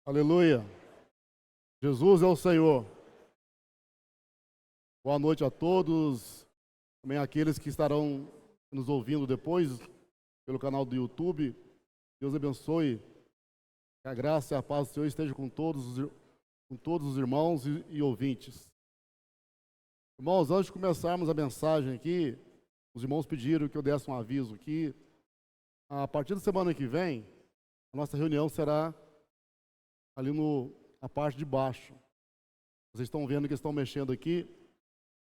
Aleluia. Jesus é o Senhor. Boa noite a todos, também aqueles que estarão nos ouvindo depois pelo canal do YouTube. Deus abençoe. Que a graça e a paz do Senhor esteja com todos os irmãos e ouvintes. Irmãos, antes de começarmos a mensagem aqui, os irmãos pediram que eu desse um aviso aqui. A partir da semana que vem, a nossa reunião será ali na parte de baixo. Vocês estão vendo que estão mexendo aqui,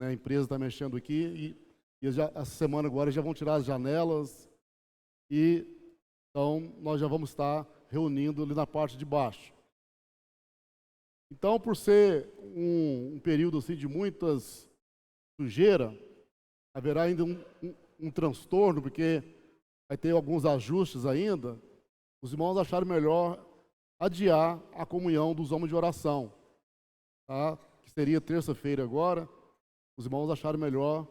né? A empresa está mexendo aqui e essa semana agora já vão tirar as janelas e então nós já vamos estar reunindo ali na parte de baixo. Então, por ser um período assim de muitas sujeira, haverá ainda um transtorno, porque vai ter alguns ajustes ainda. Os irmãos acharam melhor adiar a comunhão dos homens de oração, tá? Que seria terça-feira agora. Os irmãos acharam melhor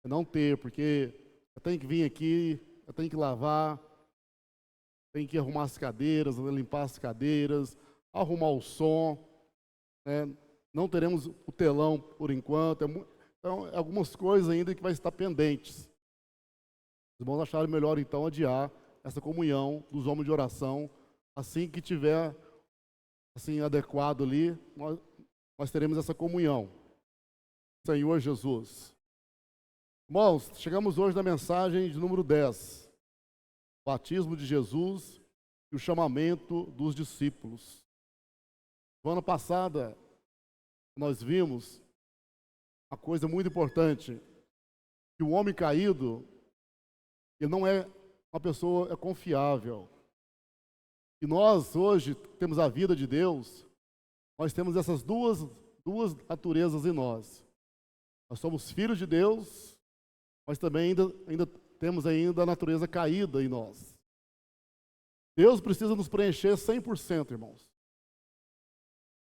não ter, porque eu tenho que vir aqui, eu tenho que lavar, tenho que arrumar as cadeiras, limpar as cadeiras, arrumar o som, né? Não teremos o telão por enquanto, então algumas coisas ainda que vai estar pendentes. Os irmãos acharam melhor então adiar essa comunhão dos homens de oração. Assim que tiver assim adequado ali, nós teremos essa comunhão. Senhor Jesus. Irmãos, chegamos hoje na mensagem de número 10. Batismo de Jesus e o chamamento dos discípulos. Semana passada, nós vimos uma coisa muito importante, que o homem caído, ele não é uma pessoa confiável. E nós hoje temos a vida de Deus, nós temos essas duas naturezas em nós. Nós somos filhos de Deus, mas também ainda temos a natureza caída em nós. Deus precisa nos preencher 100%, irmãos.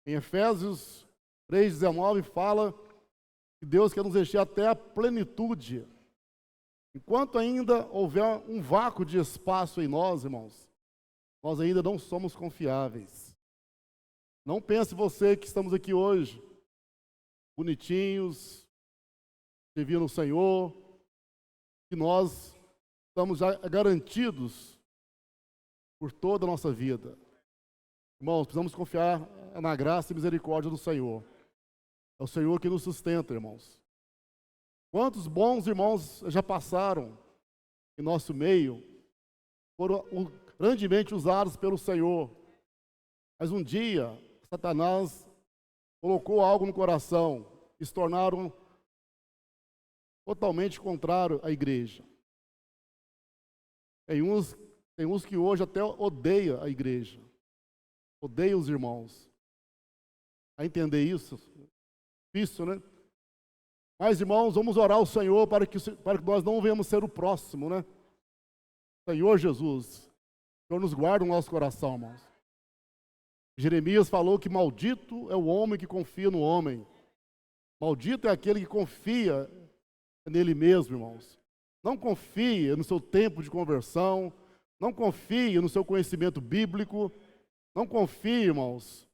Em Efésios 3,19 fala que Deus quer nos encher até a plenitude. Enquanto ainda houver um vácuo de espaço em nós, irmãos, nós ainda não somos confiáveis. Não pense você que estamos aqui hoje, bonitinhos, servindo o Senhor, que nós estamos já garantidos por toda a nossa vida. Irmãos, precisamos confiar na graça e misericórdia do Senhor. É o Senhor que nos sustenta, irmãos. Quantos bons irmãos já passaram em nosso meio, foram grandemente usados pelo Senhor. Mas um dia, Satanás colocou algo no coração e se tornaram totalmente contrários à igreja. Tem uns que hoje até odeiam a igreja, odeiam os irmãos. A entender isso? Difícil, né? Mas, irmãos, vamos orar ao Senhor para que nós não venhamos ser o próximo, né? Senhor Jesus, o Senhor nos guarda o nosso coração, irmãos. Jeremias falou que maldito é o homem que confia no homem. Maldito é aquele que confia nele mesmo, irmãos. Não confie no seu tempo de conversão. Não confie no seu conhecimento bíblico. Não confie, irmãos,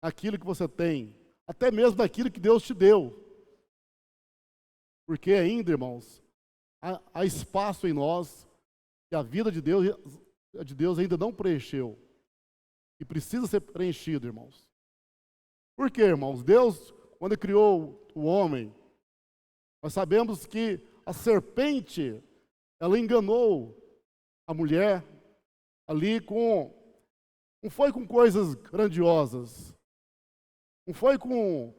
naquilo que você tem. Até mesmo naquilo que Deus te deu. Porque ainda, irmãos, há espaço em nós que a vida de Deus ainda não preencheu. E precisa ser preenchido, irmãos. Por quê, irmãos? Deus, quando criou o homem, nós sabemos que a serpente, ela enganou a mulher ali não foi com coisas grandiosas, não foi com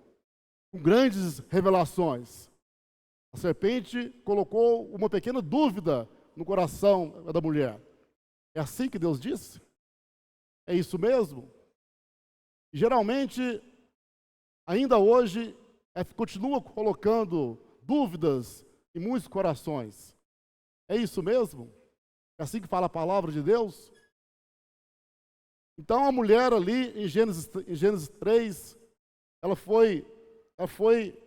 grandes revelações. A serpente colocou uma pequena dúvida no coração da mulher. É assim que Deus disse? É isso mesmo? E, geralmente, ainda hoje, continua colocando dúvidas em muitos corações. É isso mesmo? É assim que fala a palavra de Deus? Então, a mulher ali, em Gênesis 3, ela foi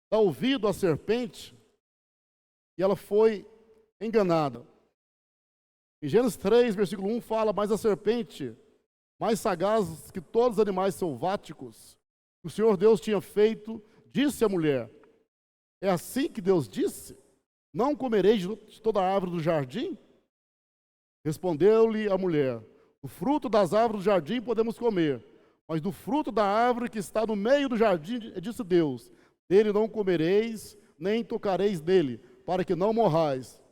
dar ouvido à serpente e ela foi enganada. Em Gênesis 3, versículo 1 fala, mas a serpente mais sagaz que todos os animais selváticos, que o Senhor Deus tinha feito, disse à mulher: é assim que Deus disse? Não comereis de toda a árvore do jardim? Respondeu-lhe a mulher: do fruto das árvores do jardim podemos comer, mas do fruto da árvore que está no meio do jardim, disse Deus: dele não comereis, nem tocareis nele, para que não morrais.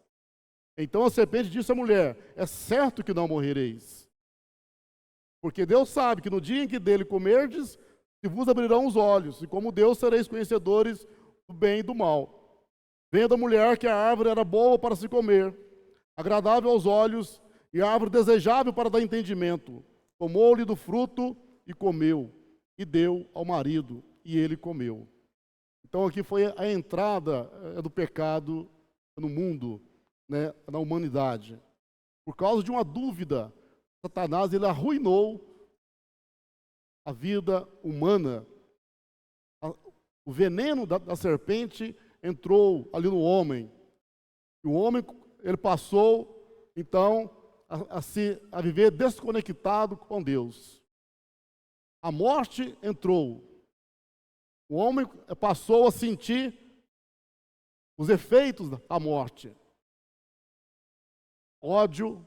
Então a serpente disse à mulher: é certo que não morrereis. Porque Deus sabe que no dia em que dele comerdes, se vos abrirão os olhos, e como Deus sereis conhecedores do bem e do mal. Vendo a mulher que a árvore era boa para se comer, agradável aos olhos, e árvore desejável para dar entendimento, tomou-lhe do fruto e comeu, e deu ao marido, e ele comeu. Então aqui foi a entrada do pecado no mundo, né, na humanidade. Por causa de uma dúvida, Satanás ele arruinou a vida humana. O veneno da serpente entrou ali no homem. E o homem ele passou, então, a viver desconectado com Deus. A morte entrou. O homem passou a sentir os efeitos da morte. Ódio,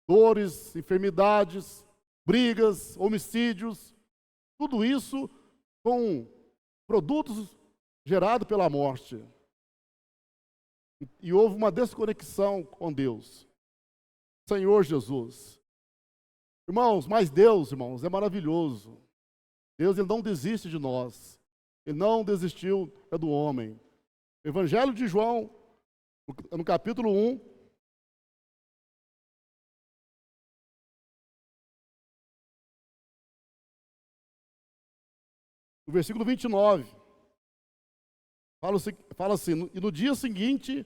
dores, enfermidades, brigas, homicídios, tudo isso com produtos gerados pela morte. E houve uma desconexão com Deus. Senhor Jesus. Irmãos, mas Deus, irmãos, é maravilhoso. Deus ele não desiste de nós. Ele não desistiu do homem. O Evangelho de João, no capítulo 1, no versículo 29, fala assim: e no dia seguinte,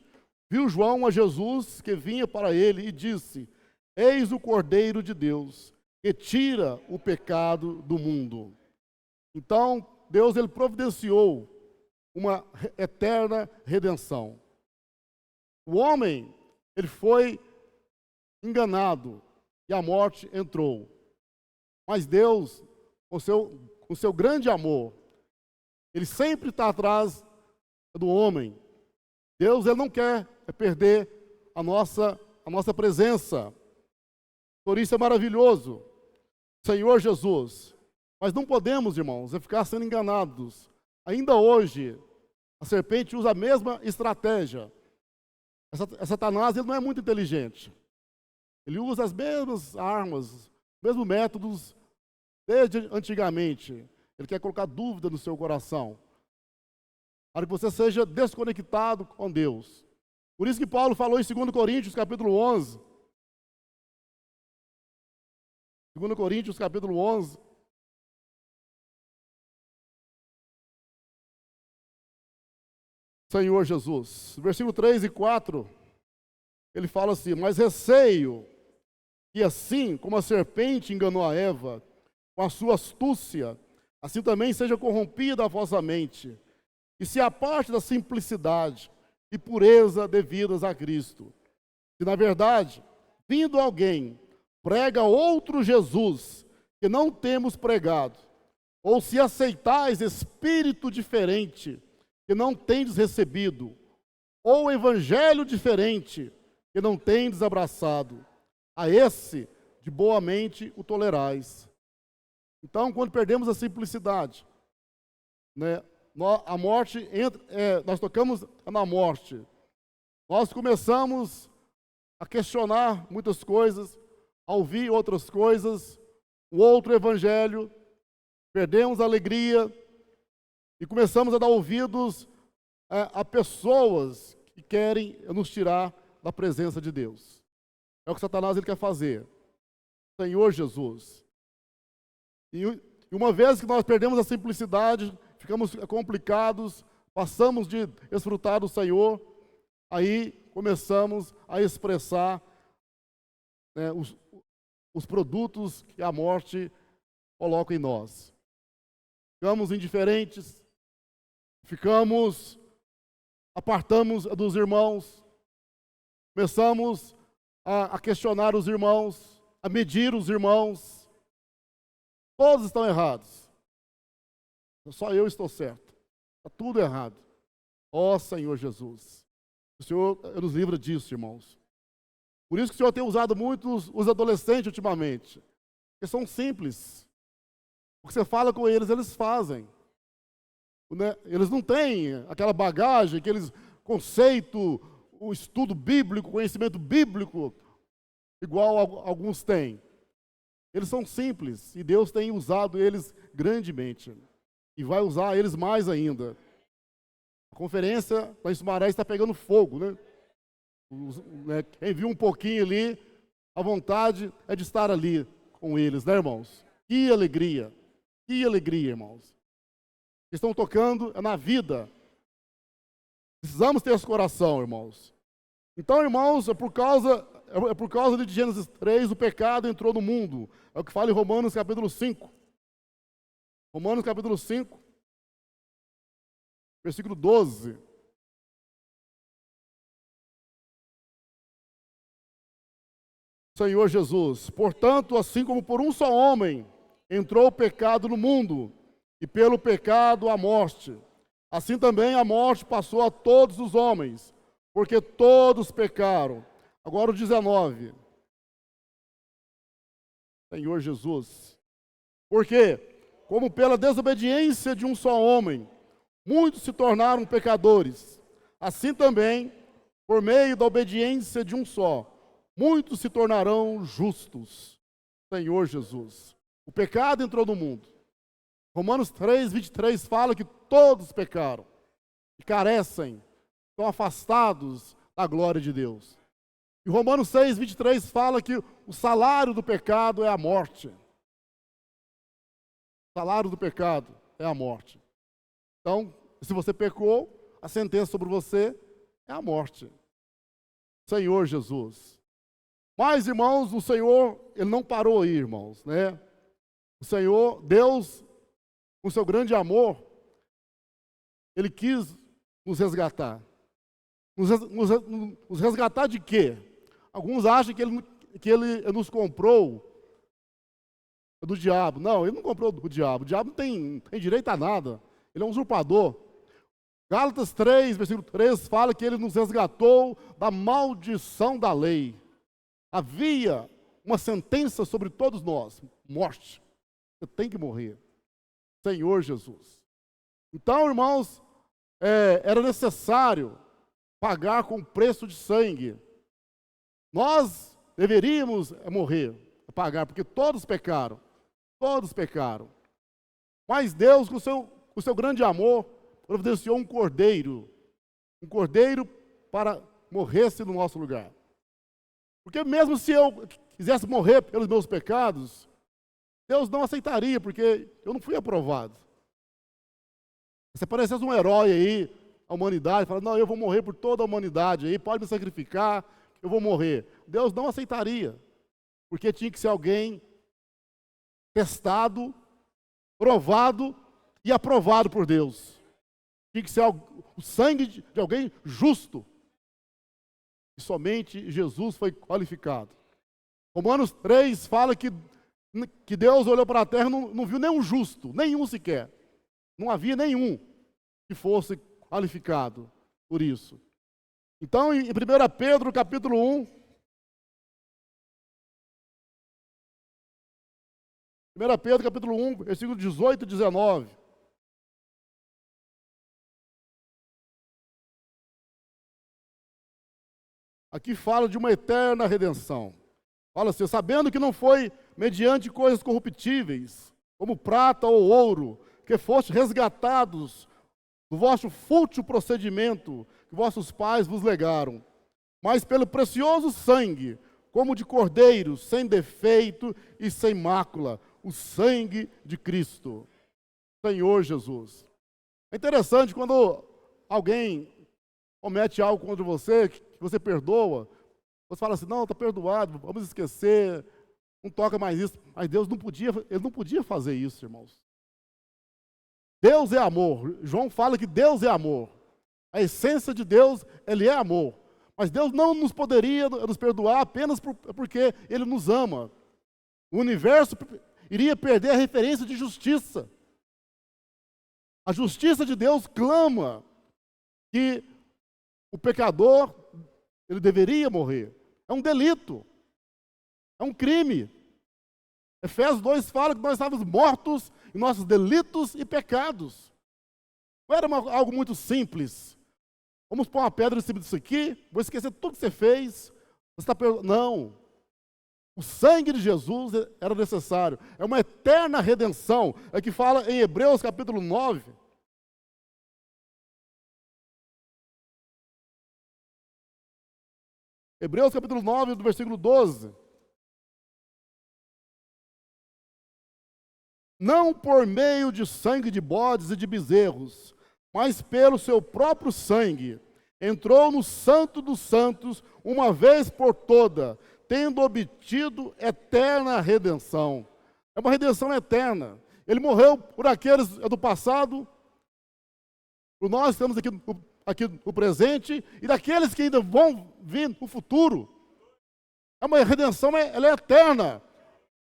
viu João a Jesus que vinha para ele e disse: eis o Cordeiro de Deus, que tira o pecado do mundo. Então, Deus ele providenciou uma eterna redenção. O homem, ele foi enganado e a morte entrou. Mas Deus, com seu grande amor, ele sempre está atrás do homem. Deus ele não quer perder a nossa presença. Por isso é maravilhoso, Senhor Jesus. Mas não podemos, irmãos, ficar sendo enganados. Ainda hoje, a serpente usa a mesma estratégia. Satanás ele não é muito inteligente. Ele usa as mesmas armas, os mesmos métodos desde antigamente. Ele quer colocar dúvida no seu coração, para que você seja desconectado com Deus. Por isso que Paulo falou em 2 Coríntios, capítulo 11. 2 Coríntios, capítulo 11. Senhor Jesus. Versículo 3 e 4, ele fala assim: mas receio que assim como a serpente enganou a Eva com a sua astúcia, assim também seja corrompida a vossa mente, e se aparte da simplicidade e pureza devidas a Cristo. Se na verdade, vindo alguém, prega outro Jesus, que não temos pregado, ou se aceitais espírito diferente, que não tendes recebido, ou evangelho diferente, que não tendes abraçado, a esse de boa mente o tolerais. Então, quando perdemos a simplicidade, né, a morte nós tocamos na morte. Nós começamos a questionar muitas coisas, a ouvir outras coisas, o outro evangelho, perdemos a alegria e começamos a dar ouvidos a pessoas que querem nos tirar da presença de Deus. É o que Satanás ele quer fazer. Senhor Jesus. E uma vez que nós perdemos a simplicidade, ficamos complicados, passamos de desfrutar do Senhor, aí começamos a expressar, né, os produtos que a morte coloca em nós. Ficamos indiferentes, apartamos dos irmãos, começamos a questionar os irmãos, a medir os irmãos, Todos estão errados. Só eu estou certo. Está tudo errado. Ó Senhor Jesus. O Senhor nos livra disso, irmãos. Por isso que o Senhor tem usado muito os adolescentes ultimamente. Eles são simples. O que você fala com eles, eles fazem. Eles não têm aquela bagagem, aqueles conceito, o estudo bíblico, conhecimento bíblico, igual alguns têm. Eles são simples e Deus tem usado eles grandemente. E vai usar eles mais ainda. A conferência lá em Sumaré está pegando fogo, né? Quem viu um pouquinho ali, a vontade é de estar ali com eles, né, irmãos? Que alegria, irmãos. Eles estão tocando na vida. Precisamos ter esse coração, irmãos. Então, irmãos, é por causa de Gênesis 3, o pecado entrou no mundo. É o que fala em Romanos capítulo 5. Romanos capítulo 5, versículo 12. Senhor Jesus, portanto, assim como por um só homem entrou o pecado no mundo, e pelo pecado a morte, assim também a morte passou a todos os homens, porque todos pecaram. Agora o 19. Senhor Jesus. Porque, como pela desobediência de um só homem, muitos se tornaram pecadores, assim também, por meio da obediência de um só, muitos se tornarão justos. Senhor Jesus. O pecado entrou no mundo. Romanos 3, 23 fala que todos pecaram e carecem, estão afastados da glória de Deus. E Romanos 6, 23 fala que o salário do pecado é a morte. O salário do pecado é a morte. Então, se você pecou, a sentença sobre você é a morte. Senhor Jesus. Mas, irmãos, o Senhor, Ele não parou aí, irmãos, né? O Senhor, Deus, com seu grande amor, Ele quis nos resgatar. Nos resgatar de quê? Alguns acham que ele nos comprou do diabo. Não, Ele não comprou do diabo. O diabo não tem direito a nada. Ele é um usurpador. Gálatas 3, versículo 3, fala que Ele nos resgatou da maldição da lei. Havia uma sentença sobre todos nós, morte. Você tem que morrer. Senhor Jesus. Então, irmãos, era necessário pagar com preço de sangue. Nós deveríamos morrer, pagar, porque todos pecaram. Todos pecaram. Mas Deus, com o seu grande amor, providenciou um cordeiro para morresse no nosso lugar. Porque mesmo se eu quisesse morrer pelos meus pecados, Deus não aceitaria, porque eu não fui aprovado. Se parecesse um herói aí, a humanidade, fala, não, eu vou morrer por toda a humanidade aí, pode me sacrificar, eu vou morrer. Deus não aceitaria, porque tinha que ser alguém testado, provado e aprovado por Deus. Tinha que ser o sangue de alguém justo. E somente Jesus foi qualificado. Romanos 3 fala que Deus olhou para a terra e não viu nenhum justo, nenhum sequer. Não havia nenhum que fosse qualificado por isso. Então, em 1 Pedro, capítulo 1, 1 Pedro, capítulo 1, versículo 18 e 19. Aqui fala de uma eterna redenção. Fala assim, sabendo que não foi mediante coisas corruptíveis, como prata ou ouro, que foste resgatados do vosso fútil procedimento que vossos pais vos legaram, mas pelo precioso sangue, como de cordeiro, sem defeito e sem mácula, o sangue de Cristo, Senhor Jesus. É interessante quando alguém comete algo contra você, que você perdoa, você fala assim, não, está perdoado, vamos esquecer, não toca mais isso. Mas Ele não podia fazer isso, irmãos. Deus é amor. João fala que Deus é amor. A essência de Deus, Ele é amor. Mas Deus não nos poderia nos perdoar apenas porque Ele nos ama. O universo iria perder a referência de justiça. A justiça de Deus clama que o pecador, ele deveria morrer. É um delito. É um crime. Efésios 2 fala que nós estávamos mortos em nossos delitos e pecados. Não era algo muito simples. Vamos pôr uma pedra em cima disso aqui, vou esquecer tudo que você fez. Você está perguntando. Não. O sangue de Jesus era necessário. É uma eterna redenção. É que fala em Hebreus capítulo 9. Hebreus capítulo 9, do versículo 12. Não por meio de sangue de bodes e de bezerros, mas pelo seu próprio sangue, entrou no Santo dos Santos uma vez por toda, tendo obtido eterna redenção. É uma redenção eterna. Ele morreu por aqueles do passado, por nós estamos aqui no presente, e daqueles que ainda vão vir no futuro. É uma redenção, ela é eterna.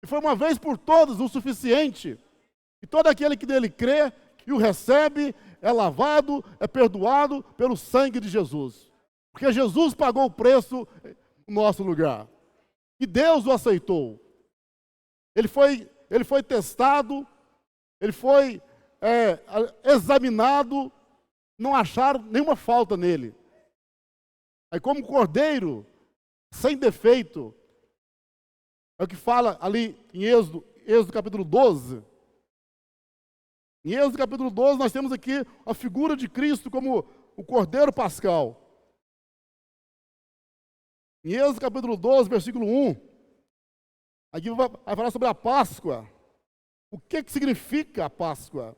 E foi uma vez por todas o suficiente. E todo aquele que nele crê e o recebe, é lavado, é perdoado pelo sangue de Jesus. Porque Jesus pagou o preço no nosso lugar. E Deus o aceitou. Ele foi testado, ele foi examinado, não acharam nenhuma falta nele. Aí como cordeiro, sem defeito, é o que fala ali em Êxodo capítulo 12. Em Êxodo capítulo 12 nós temos aqui a figura de Cristo como o cordeiro pascal. Em Êxodo capítulo 12, versículo 1, aqui vai falar sobre a Páscoa. O que significa a Páscoa?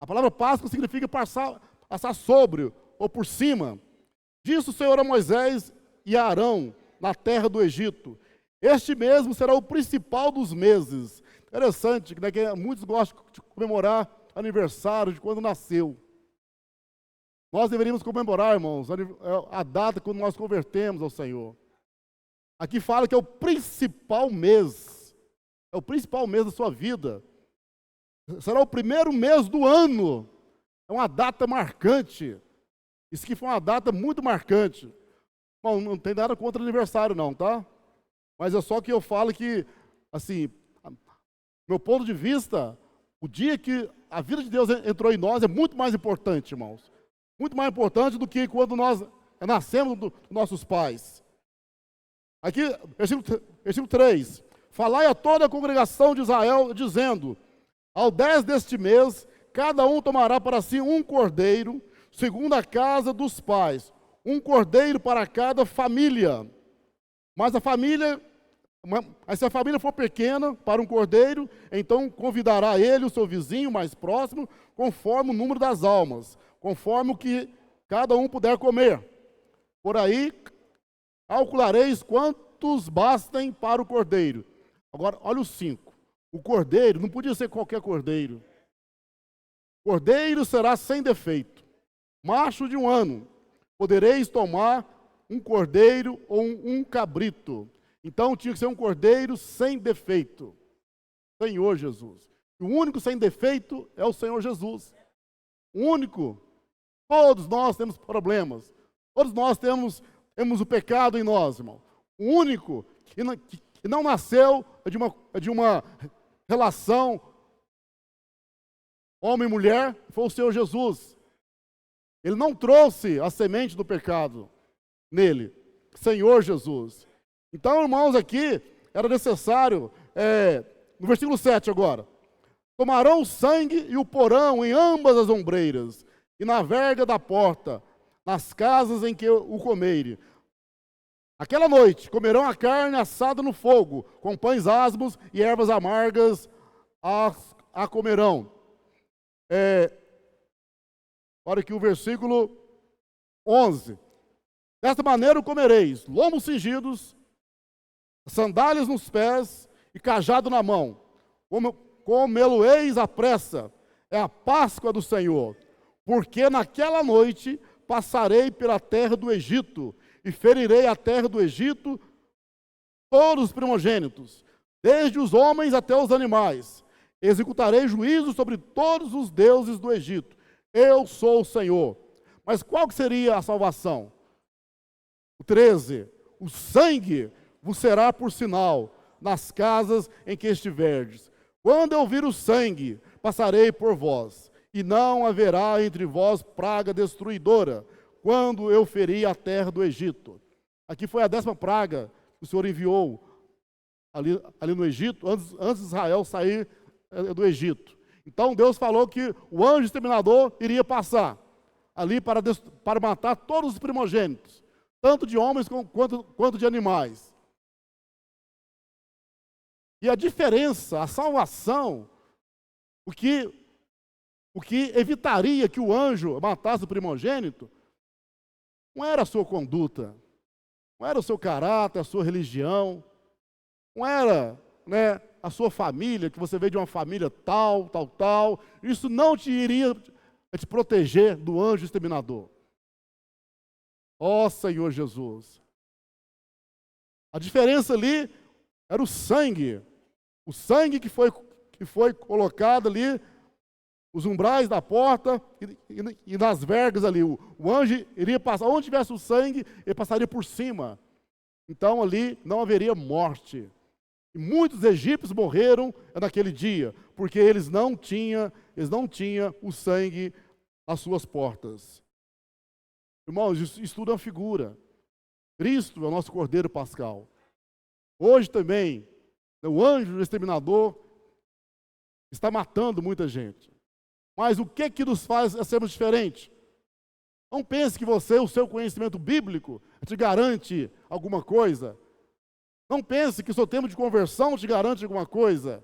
A palavra Páscoa significa passar sobre ou por cima. Disse o Senhor a Moisés e a Arão na terra do Egito: este mesmo será o principal dos meses. Interessante, né, que muitos gostam de comemorar aniversário de quando nasceu. Nós deveríamos comemorar, irmãos, a data quando nós convertemos ao Senhor. Aqui fala que é o principal mês. É o principal mês da sua vida. Será o primeiro mês do ano. É uma data marcante. Isso aqui foi uma data muito marcante. Bom, não tem nada contra aniversário não, tá? Mas é só que eu falo que, assim, meu ponto de vista, o dia que a vida de Deus entrou em nós é muito mais importante, irmãos. Muito mais importante do que quando nós nascemos dos nossos pais. Aqui, versículo 3. Falai a toda a congregação de Israel, dizendo: ao 10 deste mês, cada um tomará para si um cordeiro, segundo a casa dos pais, um cordeiro para cada família. Mas se a família for pequena para um cordeiro, então convidará ele, o seu vizinho mais próximo, conforme o número das almas, conforme o que cada um puder comer. Por aí, calculareis quantos bastem para o cordeiro. Agora, olha os 5. O cordeiro não podia ser qualquer cordeiro. Cordeiro será sem defeito, macho de 1 ano. Podereis tomar um cordeiro ou um cabrito. Então tinha que ser um cordeiro sem defeito. Senhor Jesus. O único sem defeito é o Senhor Jesus. O único. Todos nós temos problemas. Todos nós temos o pecado em nós, irmão. O único que não nasceu de uma relação homem e mulher foi o Senhor Jesus. Ele não trouxe a semente do pecado nele. Senhor Jesus. Então, irmãos, aqui era necessário, no versículo 7 agora, tomarão o sangue e o porão em ambas as ombreiras, e na verga da porta, nas casas em que o comerem. Aquela noite comerão a carne assada no fogo, com pães asmos e ervas amargas a comerão. Olha aqui o versículo 11. Desta maneira o comereis, lombos cingidos, sandálias nos pés e cajado na mão. Comê-lo-eis à pressa, é a Páscoa do Senhor. Porque naquela noite passarei pela terra do Egito, e ferirei a terra do Egito todos os primogênitos, desde os homens até os animais. Executarei juízo sobre todos os deuses do Egito. Eu sou o Senhor. Mas qual que seria a salvação? O 13. O sangue vos será por sinal nas casas em que estiverdes. Quando eu vir o sangue, passarei por vós, e não haverá entre vós praga destruidora, quando eu feri a terra do Egito. Aqui foi a 10ª praga que o Senhor enviou ali no Egito, antes de Israel sair do Egito. Então Deus falou que o anjo exterminador iria passar ali para matar todos os primogênitos, tanto de homens quanto de animais. E a diferença, a salvação, o que evitaria que o anjo matasse o primogênito, não era a sua conduta, não era o seu caráter, a sua religião, não era, né, a sua família, que você veio de uma família tal. Isso não iria te proteger do anjo exterminador. Ó Senhor Jesus. A diferença ali era o sangue que foi colocado ali, os umbrais da porta e nas vergas ali. O anjo iria passar, onde tivesse o sangue, ele passaria por cima. Então ali não haveria morte. E muitos egípcios morreram naquele dia, porque eles não tinham o sangue às suas portas. Irmãos, isso tudo é uma figura. Cristo é o nosso Cordeiro Pascal. Hoje também, o anjo exterminador está matando muita gente. Mas o que nos faz sermos diferentes? Não pense que o seu conhecimento bíblico te garante alguma coisa. Não pense que o seu tempo de conversão te garante alguma coisa.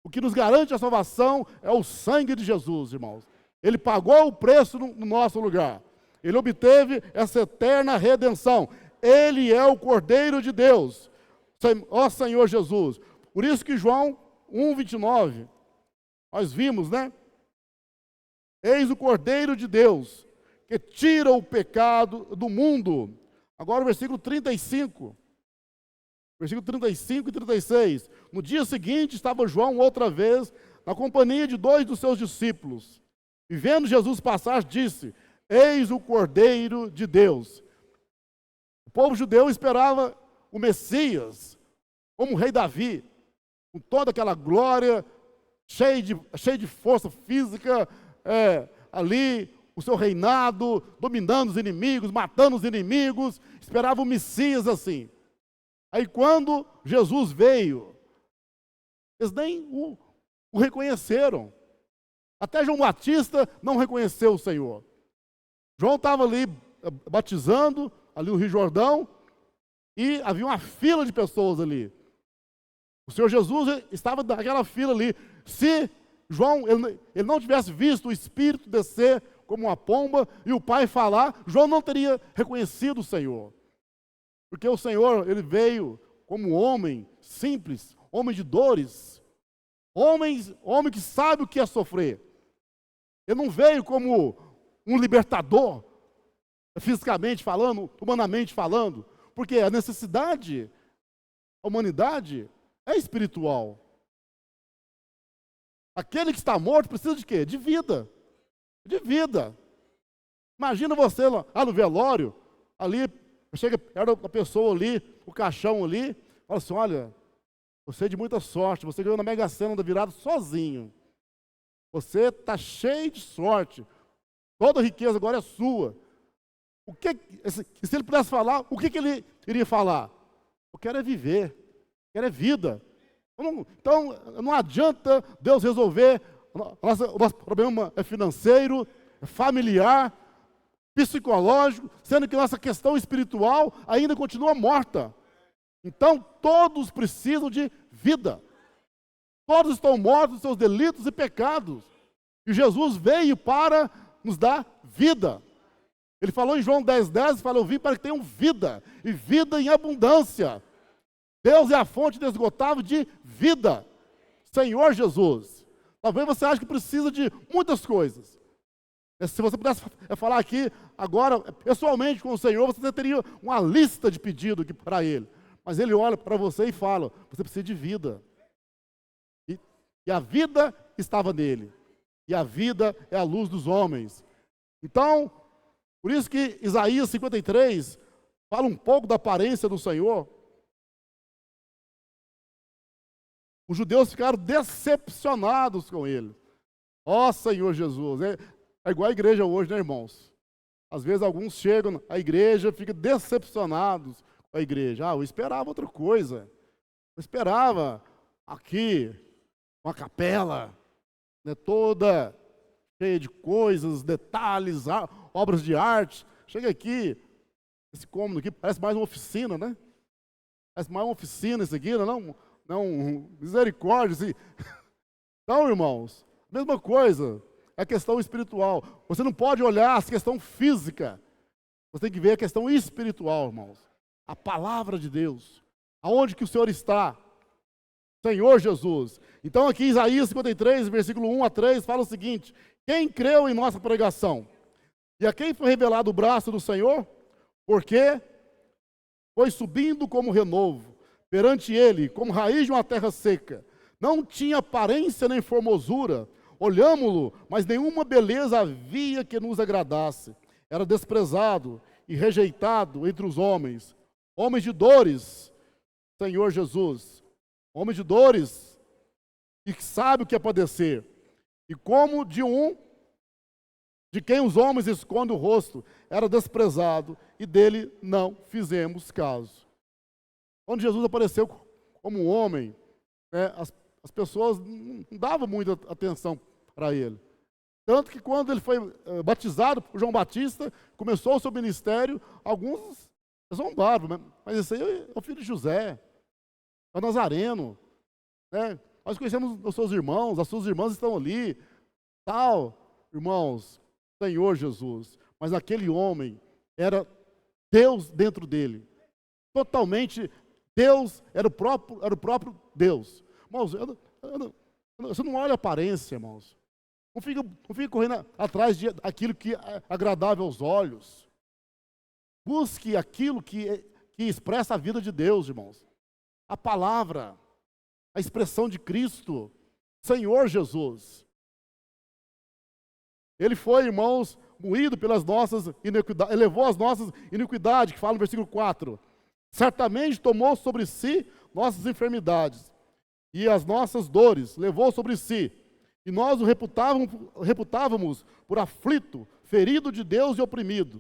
O que nos garante a salvação é o sangue de Jesus, irmãos. Ele pagou o preço no nosso lugar. Ele obteve essa eterna redenção. Ele é o Cordeiro de Deus. Ó Senhor Jesus. Por isso que João 1:29, nós vimos, né? Eis o Cordeiro de Deus, que tira o pecado do mundo. Agora o versículo 35. Versículo 35 e 36. No dia seguinte estava João outra vez na companhia de 2 dos seus discípulos. E vendo Jesus passar, disse: Eis o Cordeiro de Deus. O povo judeu esperava o Messias, como o rei Davi, com toda aquela glória, cheio de força física, ali, o seu reinado, dominando os inimigos, matando os inimigos. Esperava o Messias assim. Aí quando Jesus veio, eles nem o reconheceram. Até João Batista não reconheceu o Senhor. João estava ali batizando, ali no Rio Jordão, e havia uma fila de pessoas ali. O Senhor Jesus estava naquela fila ali. Se João ele não tivesse visto o Espírito descer como uma pomba e o Pai falar, João não teria reconhecido o Senhor. Porque o Senhor, ele veio como homem simples, homem de dores, homem que sabe o que é sofrer. Ele não veio como um libertador, fisicamente falando, humanamente falando, porque a necessidade, a humanidade é espiritual. Aquele que está morto precisa de quê? De vida. De vida. Imagina você lá no velório, ali, chega a pessoa ali, o caixão ali, fala assim: olha, você é de muita sorte, você ganhou na Mega Sena da virada sozinho. Você está cheio de sorte. Toda a riqueza agora é sua. Se ele pudesse falar, o que ele iria falar? Eu quero é viver, eu quero é vida. Então, não adianta Deus resolver o nosso problema financeiro, familiar, psicológico, sendo que nossa questão espiritual ainda continua morta. Então, todos precisam de vida. Todos estão mortos dos seus delitos e pecados. E Jesus veio para nos dar vida. Ele falou em João 10:10, falou: eu vim para que tenham vida, e vida em abundância. Deus é a fonte inesgotável de vida. Senhor Jesus. Talvez você ache que precisa de muitas coisas. Se você pudesse falar aqui agora, pessoalmente com o Senhor, você teria uma lista de pedidos para Ele. Mas ele olha para você e fala, você precisa de vida. E a vida estava nele. E a vida é a luz dos homens. Então, por isso que Isaías 53 fala um pouco da aparência do Senhor. Os judeus ficaram decepcionados com ele. Ó Senhor Jesus, é igual a igreja hoje, né, irmãos? Às vezes alguns chegam à igreja, ficam decepcionados com a igreja. Eu esperava outra coisa. Eu esperava aqui uma capela, né, toda cheia de coisas, detalhes, obras de arte. Chega aqui, esse cômodo aqui parece mais uma oficina, né? Parece mais uma oficina isso aqui, não, misericórdia. Assim. Então, irmãos, mesma coisa, é a questão espiritual. Você não pode olhar a questão física. Você tem que ver a questão espiritual, irmãos. A palavra de Deus. Aonde que o Senhor está? Senhor Jesus. Então aqui Isaías 53, versículo 1 a 3, fala o seguinte: quem creu em nossa pregação? E a quem foi revelado o braço do Senhor? Porque foi subindo como renovo, perante ele, como raiz de uma terra seca. Não tinha aparência nem formosura. Olhámo-lo, mas nenhuma beleza havia que nos agradasse. Era desprezado e rejeitado entre os homens. Homens de dores, Senhor Jesus. Homem de dores, e que sabe o que é padecer. E como de quem os homens escondem o rosto, era desprezado, e dele não fizemos caso. Quando Jesus apareceu como um homem, né, as pessoas não davam muita atenção para ele. Tanto que quando ele foi batizado por João Batista, começou o seu ministério, alguns zombaram, mas esse aí é o filho de José. É o Nazareno, né? Nós conhecemos os seus irmãos, as suas irmãs estão ali, tal, irmãos, Senhor Jesus. Mas aquele homem era Deus dentro dele, totalmente Deus, era o próprio Deus. Irmãos, você não olha a aparência, irmãos. Não fica correndo atrás de aquilo que é agradável aos olhos. Busque aquilo que expressa a vida de Deus, irmãos. A palavra, a expressão de Cristo, Senhor Jesus. Ele foi, irmãos, moído pelas nossas iniquidades, ele levou as nossas iniquidades, que fala no versículo 4. Certamente tomou sobre si nossas enfermidades e as nossas dores, levou sobre si. E nós o reputávamos por aflito, ferido de Deus e oprimido.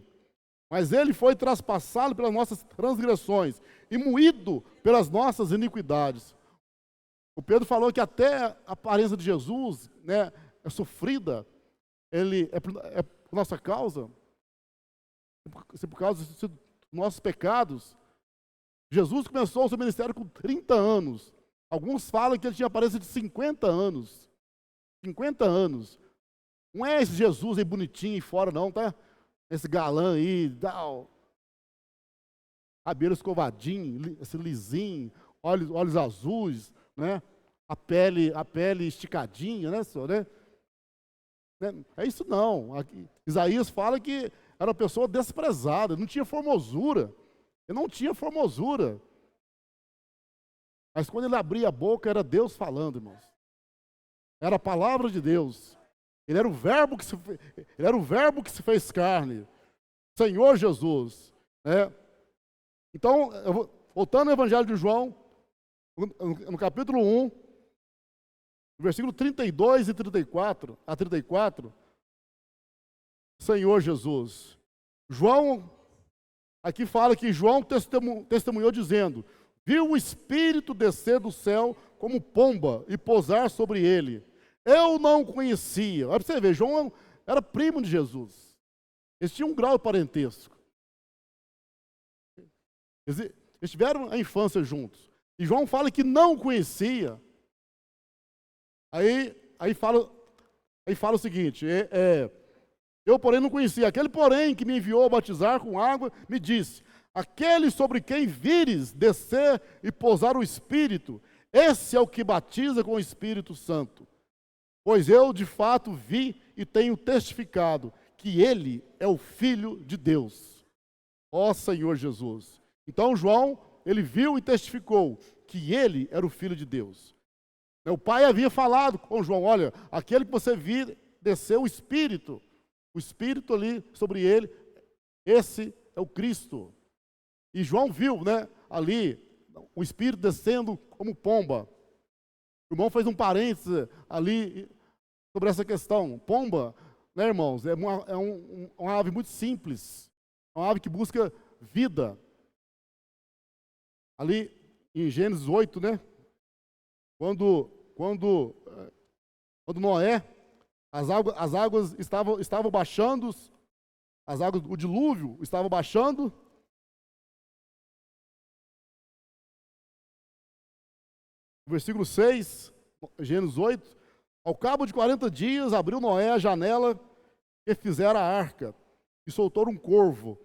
Mas ele foi traspassado pelas nossas transgressões e moído pelas nossas iniquidades. O Pedro falou que até a aparência de Jesus, né, é sofrida, ele é por nossa causa, por causa dos nossos pecados. Jesus começou o seu ministério com 30 anos. Alguns falam que ele tinha aparência de 50 anos. 50 anos. Não é esse Jesus aí bonitinho e fora não, tá? Esse galã aí, cabelo escovadinho, esse lisinho, olhos azuis, né? A pele esticadinha, né, senhor? Né? É isso não. Aqui, Isaías fala que era uma pessoa desprezada, não tinha formosura. Ele não tinha formosura. Mas quando ele abria a boca, era Deus falando, irmãos. Era a palavra de Deus. Ele era o verbo que se fez carne. Senhor Jesus. Né? Então, voltando ao Evangelho de João, no capítulo 1, versículo 32 e 34, a 34, Senhor Jesus. João, aqui fala que João testemunhou dizendo, viu o Espírito descer do céu como pomba e pousar sobre ele. Eu não conhecia. Olha para você ver, João era primo de Jesus. Eles tinham um grau de parentesco. Eles tiveram a infância juntos. E João fala que não conhecia. Aí fala o seguinte, eu porém não conhecia. Aquele porém que me enviou a batizar com água, me disse, aquele sobre quem vires descer e pousar o Espírito, esse é o que batiza com o Espírito Santo. Pois eu, de fato, vi e tenho testificado que ele é o Filho de Deus. Ó Senhor Jesus. Então, João, ele viu e testificou que ele era o Filho de Deus. O Pai havia falado com João, olha, aquele que você viu, desceu o Espírito ali sobre ele, esse é o Cristo. E João viu, ali, o Espírito descendo como pomba. O irmão fez um parênteses ali sobre essa questão. Pomba, irmãos, é uma ave muito simples, uma ave que busca vida. Ali em Gênesis 8, quando Noé, as águas estavam baixando, as águas, o dilúvio estava baixando. Versículo 6, Gênesis 8, ao cabo de 40 dias, abriu Noé a janela que fizera a arca, e soltou um corvo,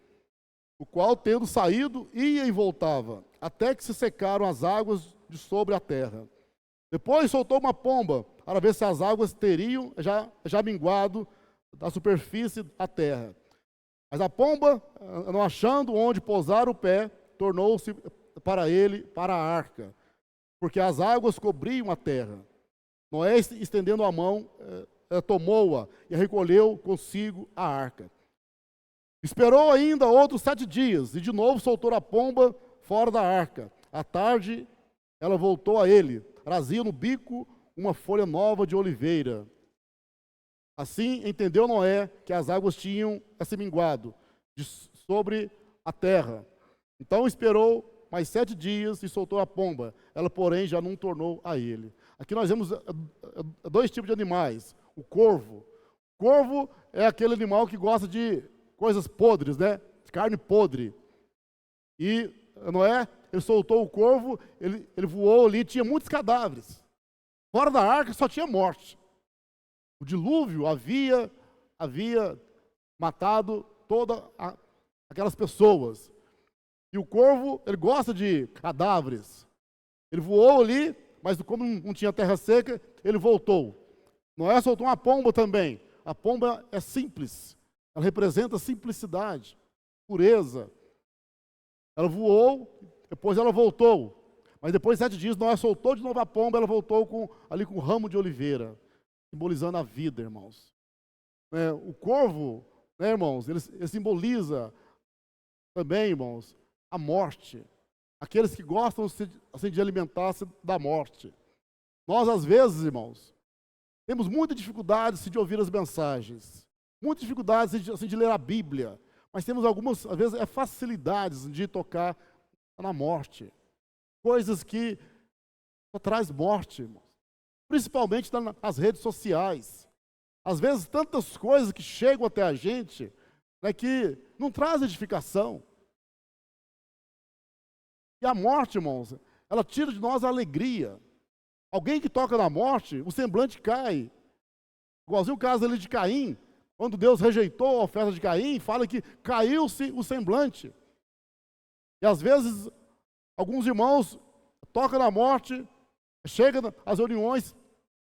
o qual, tendo saído, ia e voltava, até que se secaram as águas de sobre a terra. Depois soltou uma pomba, para ver se as águas teriam já minguado da superfície da terra. Mas a pomba, não achando onde pousar o pé, tornou-se para a arca, porque as águas cobriam a terra. Noé, estendendo a mão, tomou-a e recolheu consigo a arca. Esperou ainda outros 7 dias, e de novo soltou a pomba fora da arca. À tarde, ela voltou a ele, trazia no bico uma folha nova de oliveira. Assim entendeu Noé que as águas tinham se minguado sobre a terra. Então esperou mais 7 dias e soltou a pomba. Ela, porém, já não tornou a ele. Aqui nós vemos 2 tipos de animais. O corvo. O corvo é aquele animal que gosta de coisas podres, carne podre. E Noé, ele soltou o corvo, ele voou ali, tinha muitos cadáveres. Fora da arca só tinha morte. O dilúvio havia matado todas aquelas pessoas. E o corvo, ele gosta de cadáveres. Ele voou ali, mas como não tinha terra seca, ele voltou. Noé soltou uma pomba também. A pomba é simples. Ela representa simplicidade, pureza. Ela voou, depois ela voltou. Mas depois de 7 dias, Noé soltou de novo a pomba, ela voltou ali com um ramo de oliveira, simbolizando a vida, irmãos. O corvo, irmãos, ele simboliza também, irmãos, a morte. Aqueles que gostam assim, de alimentar-se da morte. Nós, às vezes, irmãos, temos muita dificuldade de ouvir as mensagens. Muita dificuldade assim, de ler a Bíblia. Mas temos algumas, às vezes, facilidades de tocar na morte. Coisas que só traz morte, irmãos. Principalmente nas redes sociais. Às vezes, tantas coisas que chegam até a gente, que não traz edificação. E a morte, irmãos, ela tira de nós a alegria. Alguém que toca na morte, o semblante cai. Igualzinho o caso ali de Caim, quando Deus rejeitou a oferta de Caim, fala que caiu-se o semblante. E às vezes, alguns irmãos tocam na morte, chegam às reuniões,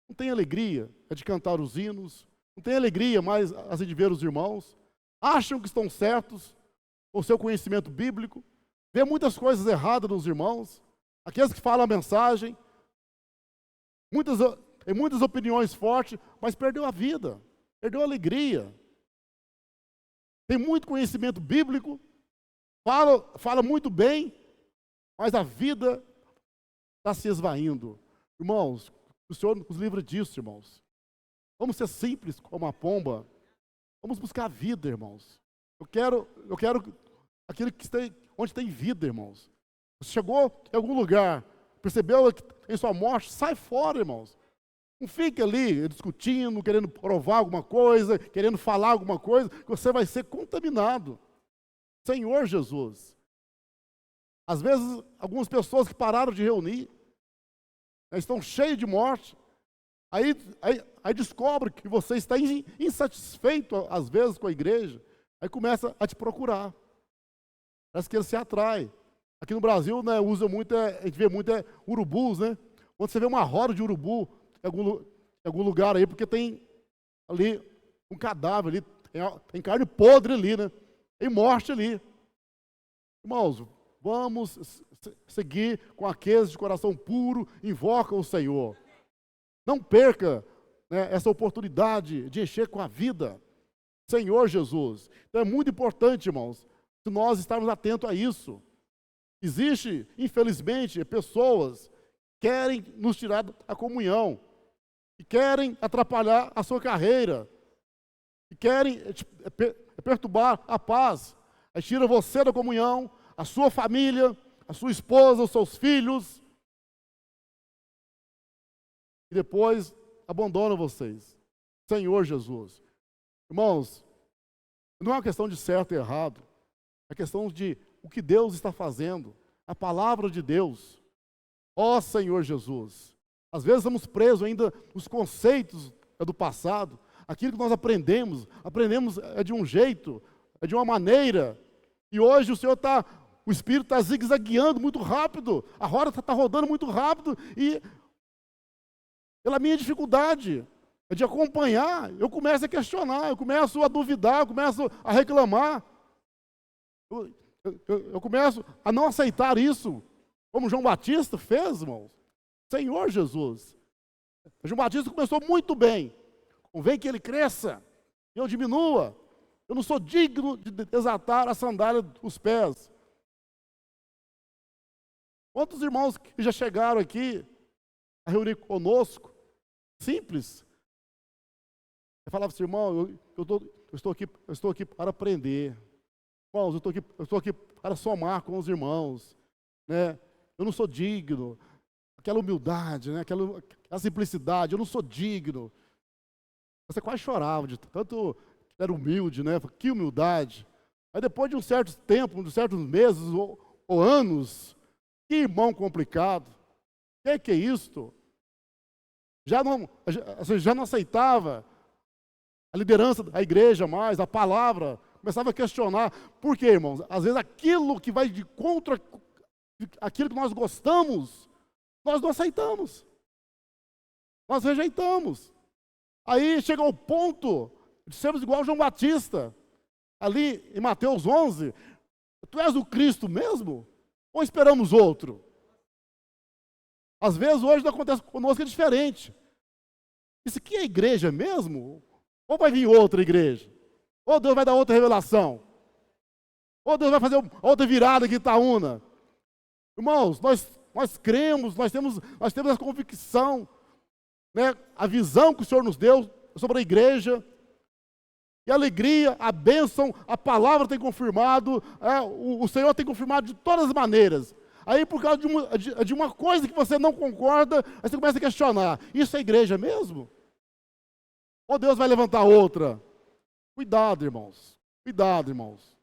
não tem alegria de cantar os hinos, não tem alegria mais assim, de ver os irmãos, acham que estão certos, com o seu conhecimento bíblico, vê muitas coisas erradas nos irmãos, aqueles que falam a mensagem, muitas opiniões fortes, mas perdeu a vida, perdeu a alegria. Tem muito conhecimento bíblico, fala muito bem, mas a vida está se esvaindo. Irmãos, o Senhor nos livra disso, irmãos. Vamos ser simples como a pomba. Vamos buscar a vida, irmãos. Eu quero aquele que tem, onde tem vida, irmãos. Você chegou em algum lugar, percebeu que tem sua morte, sai fora, irmãos. Não fique ali discutindo, querendo provar alguma coisa, querendo falar alguma coisa, que você vai ser contaminado. Senhor Jesus. Às vezes, algumas pessoas que pararam de reunir, estão cheias de morte, aí descobre que você está insatisfeito, às vezes, com a igreja, aí começa a te procurar. Parece que ele se atrai. Aqui no Brasil, usa muito, a gente vê muito urubus, Quando você vê uma roda de urubu em algum lugar aí, porque tem ali um cadáver ali, tem carne podre ali, tem morte ali. Irmãos, vamos seguir com aqueles de coração puro, invocam o Senhor. Não perca, né, essa oportunidade de encher com a vida, Senhor Jesus. Então é muito importante, irmãos, se nós estarmos atentos a isso. Existe, infelizmente, pessoas que querem nos tirar da comunhão, que querem atrapalhar a sua carreira, que querem perturbar a paz. Aí tira você da comunhão, a sua família, a sua esposa, os seus filhos, e depois abandona vocês. Senhor Jesus. Irmãos, não é uma questão de certo e errado, é questão de o que Deus está fazendo, a palavra de Deus. Ó Senhor Jesus, às vezes estamos presos ainda nos conceitos do passado, aquilo que nós aprendemos é de um jeito, é de uma maneira, e hoje o Espírito está zigue-zagueando muito rápido, a roda está rodando muito rápido, e pela minha dificuldade de acompanhar, eu começo a questionar, eu começo a duvidar, eu começo a reclamar, eu começo a não aceitar isso, como João Batista fez, irmãos. Senhor Jesus, João Batista começou muito bem, convém que ele cresça, e eu diminua, eu não sou digno de desatar a sandália dos pés. Quantos irmãos que já chegaram aqui a reunir conosco, simples, eu falava assim, irmão, eu estou aqui para aprender, irmãos, eu estou aqui para somar com os irmãos, né? Eu não sou digno, aquela humildade, né? Aquela simplicidade, eu não sou digno. Você quase chorava de tanto era humilde, né? Que humildade. Aí depois de um certo tempo, de certos meses ou anos, que irmão complicado. Que é isto? Já não aceitava a liderança da igreja mais, a palavra, começava a questionar. Por quê, irmãos? Às vezes aquilo que vai de contra aquilo que nós gostamos, nós não aceitamos. Nós rejeitamos. Aí chega ao ponto de sermos igual a João Batista, ali em Mateus 11, tu és o Cristo mesmo? Ou esperamos outro? Às vezes hoje não acontece conosco, é diferente. Isso aqui é igreja mesmo? Ou vai vir outra igreja? Ou Deus vai dar outra revelação? Ou Deus vai fazer outra virada aqui em Itaúna? Irmãos, nós cremos, nós temos a convicção, né, a visão que o Senhor nos deu sobre a igreja, e a alegria, a bênção, a palavra tem confirmado, o Senhor tem confirmado de todas as maneiras. Aí por causa de uma coisa que você não concorda, aí você começa a questionar, isso é igreja mesmo? Ou Deus vai levantar outra? Cuidado, irmãos, cuidado, irmãos.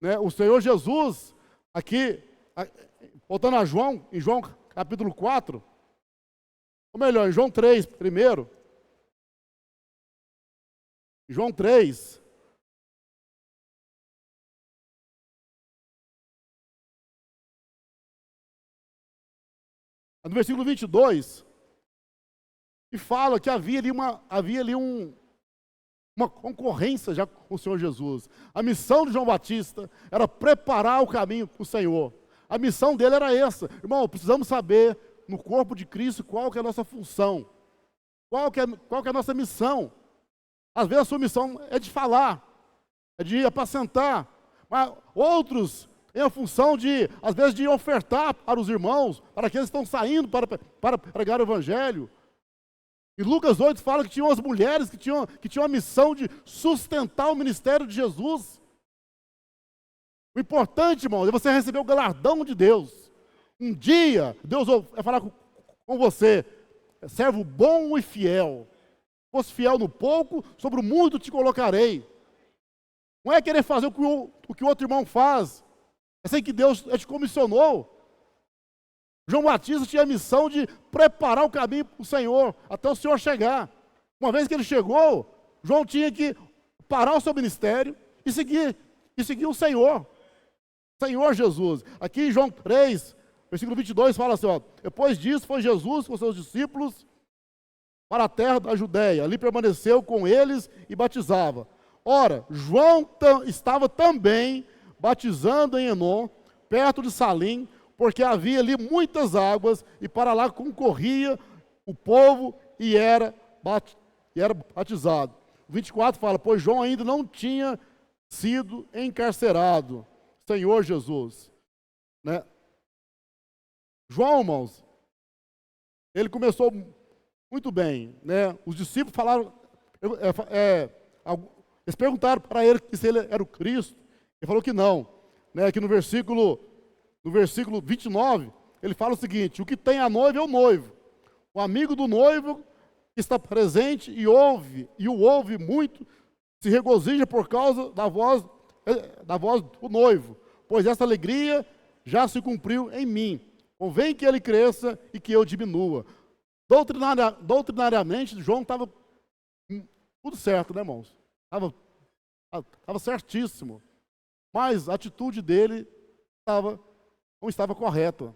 Né, o Senhor Jesus, aqui, voltando a João, em João capítulo 4, ou melhor, em João 3 primeiro, João 3, no versículo 22, e fala que havia ali uma concorrência já com o Senhor Jesus. A missão de João Batista era preparar o caminho para o Senhor. A missão dele era essa. Irmão, precisamos saber no corpo de Cristo qual que é a nossa função, qual que é a nossa missão. Às vezes a sua missão é de falar, é de apacentar, mas outros têm a função de, às vezes, de ofertar para os irmãos, para aqueles que estão saindo para pregar o Evangelho. E Lucas 8 fala que tinham as mulheres que tinham a missão de sustentar o ministério de Jesus. O importante, irmão, é você receber o galardão de Deus. Um dia, Deus vai falar com você, servo bom e fiel. Fosse fiel no pouco, sobre o muito te colocarei. Não é querer fazer o que o outro irmão faz. É assim que Deus te comissionou. João Batista tinha a missão de preparar o caminho para o Senhor, até o Senhor chegar. Uma vez que ele chegou, João tinha que parar o seu ministério e seguir o Senhor. Senhor Jesus. Aqui em João 3, versículo 22, fala assim, ó, depois disso foi Jesus com seus discípulos para a terra da Judéia. Ali permaneceu com eles e batizava. Ora, João estava também batizando em Enom, perto de Salim, porque havia ali muitas águas, e para lá concorria o povo e era batizado. O 24 fala, pois João ainda não tinha sido encarcerado. Senhor Jesus. Né? João, irmãos, ele começou muito bem. Né? Os discípulos falaram, eles perguntaram para ele se ele era o Cristo. Ele falou que não. Né? Aqui no versículo 29, ele fala o seguinte, o que tem a noiva é o noivo. O amigo do noivo que está presente e o ouve muito, se regozija por causa da voz do noivo, pois essa alegria já se cumpriu em mim. Convém que ele cresça e que eu diminua. Doutrinariamente, João estava tudo certo, né, irmãos? Estava certíssimo. Mas a atitude dele não estava correta.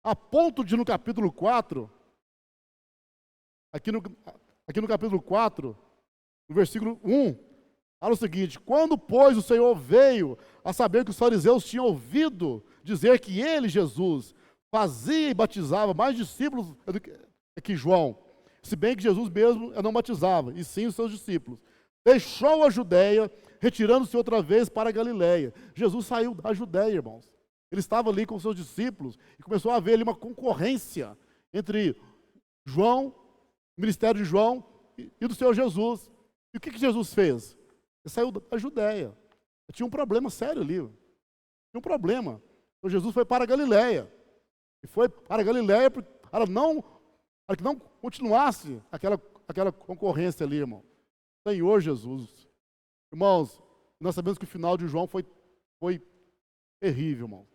A ponto de no capítulo 4, aqui no capítulo 4, no versículo 1, fala o seguinte, quando, pois, o Senhor veio a saber que os fariseus tinham ouvido dizer que ele, Jesus, fazia e batizava mais discípulos do que João, se bem que Jesus mesmo não batizava, e sim os seus discípulos. Deixou a Judéia, retirando-se outra vez para a Galiléia. Jesus saiu da Judéia, irmãos. Ele estava ali com seus discípulos e começou a haver ali uma concorrência entre João, o ministério de João e do Senhor Jesus. E o que Jesus fez? Ele saiu da Judéia. Tinha um problema sério ali. Tinha um problema. Então Jesus foi para a Galiléia. E foi para a Galiléia para que não continuasse aquela concorrência ali, irmão. Senhor Jesus. Irmãos, nós sabemos que o final de João foi terrível, irmão.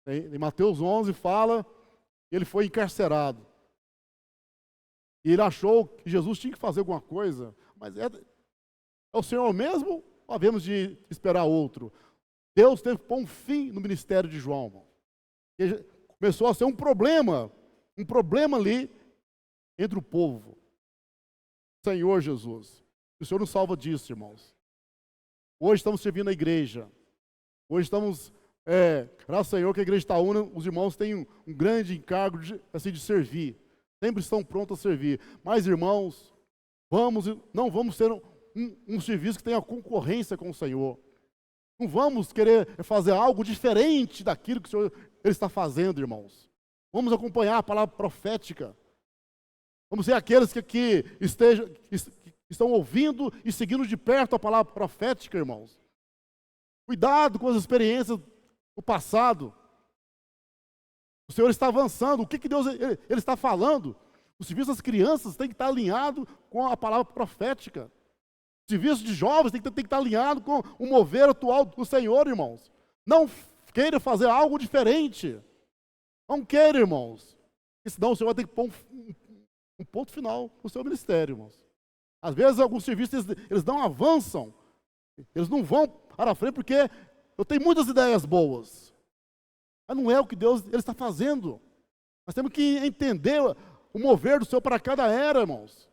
Em Mateus 11 fala que ele foi encarcerado. E ele achou que Jesus tinha que fazer alguma coisa, mas é o Senhor mesmo ou havemos de esperar outro? Deus teve que pôr um fim no ministério de João, irmão. E começou a ser um problema ali entre o povo. Senhor Jesus. O Senhor nos salva disso, irmãos. Hoje estamos servindo a igreja. Hoje estamos, graças ao Senhor que a igreja está una, os irmãos têm um grande encargo de servir. Sempre estão prontos a servir. Mas, irmãos, não vamos ter um serviço que tenha concorrência com o Senhor. Não vamos querer fazer algo diferente daquilo que o Senhor ele está fazendo, irmãos. Vamos acompanhar a palavra profética. Vamos ser aqueles que estão ouvindo e seguindo de perto a palavra profética, irmãos. Cuidado com as experiências do passado. O Senhor está avançando. O que Deus ele está falando? O serviço das crianças tem que estar alinhado com a palavra profética. O serviço de jovens tem que estar alinhado com o mover atual do Senhor, irmãos. Não queira fazer algo diferente. Não queira, irmãos. Porque senão o Senhor vai ter que pôr um ponto final no seu ministério, irmãos. Às vezes alguns serviços eles não avançam. Eles não vão para frente porque eu tenho muitas ideias boas. Mas não é o que Deus ele está fazendo. Nós temos que entender o mover do Senhor para cada era, irmãos.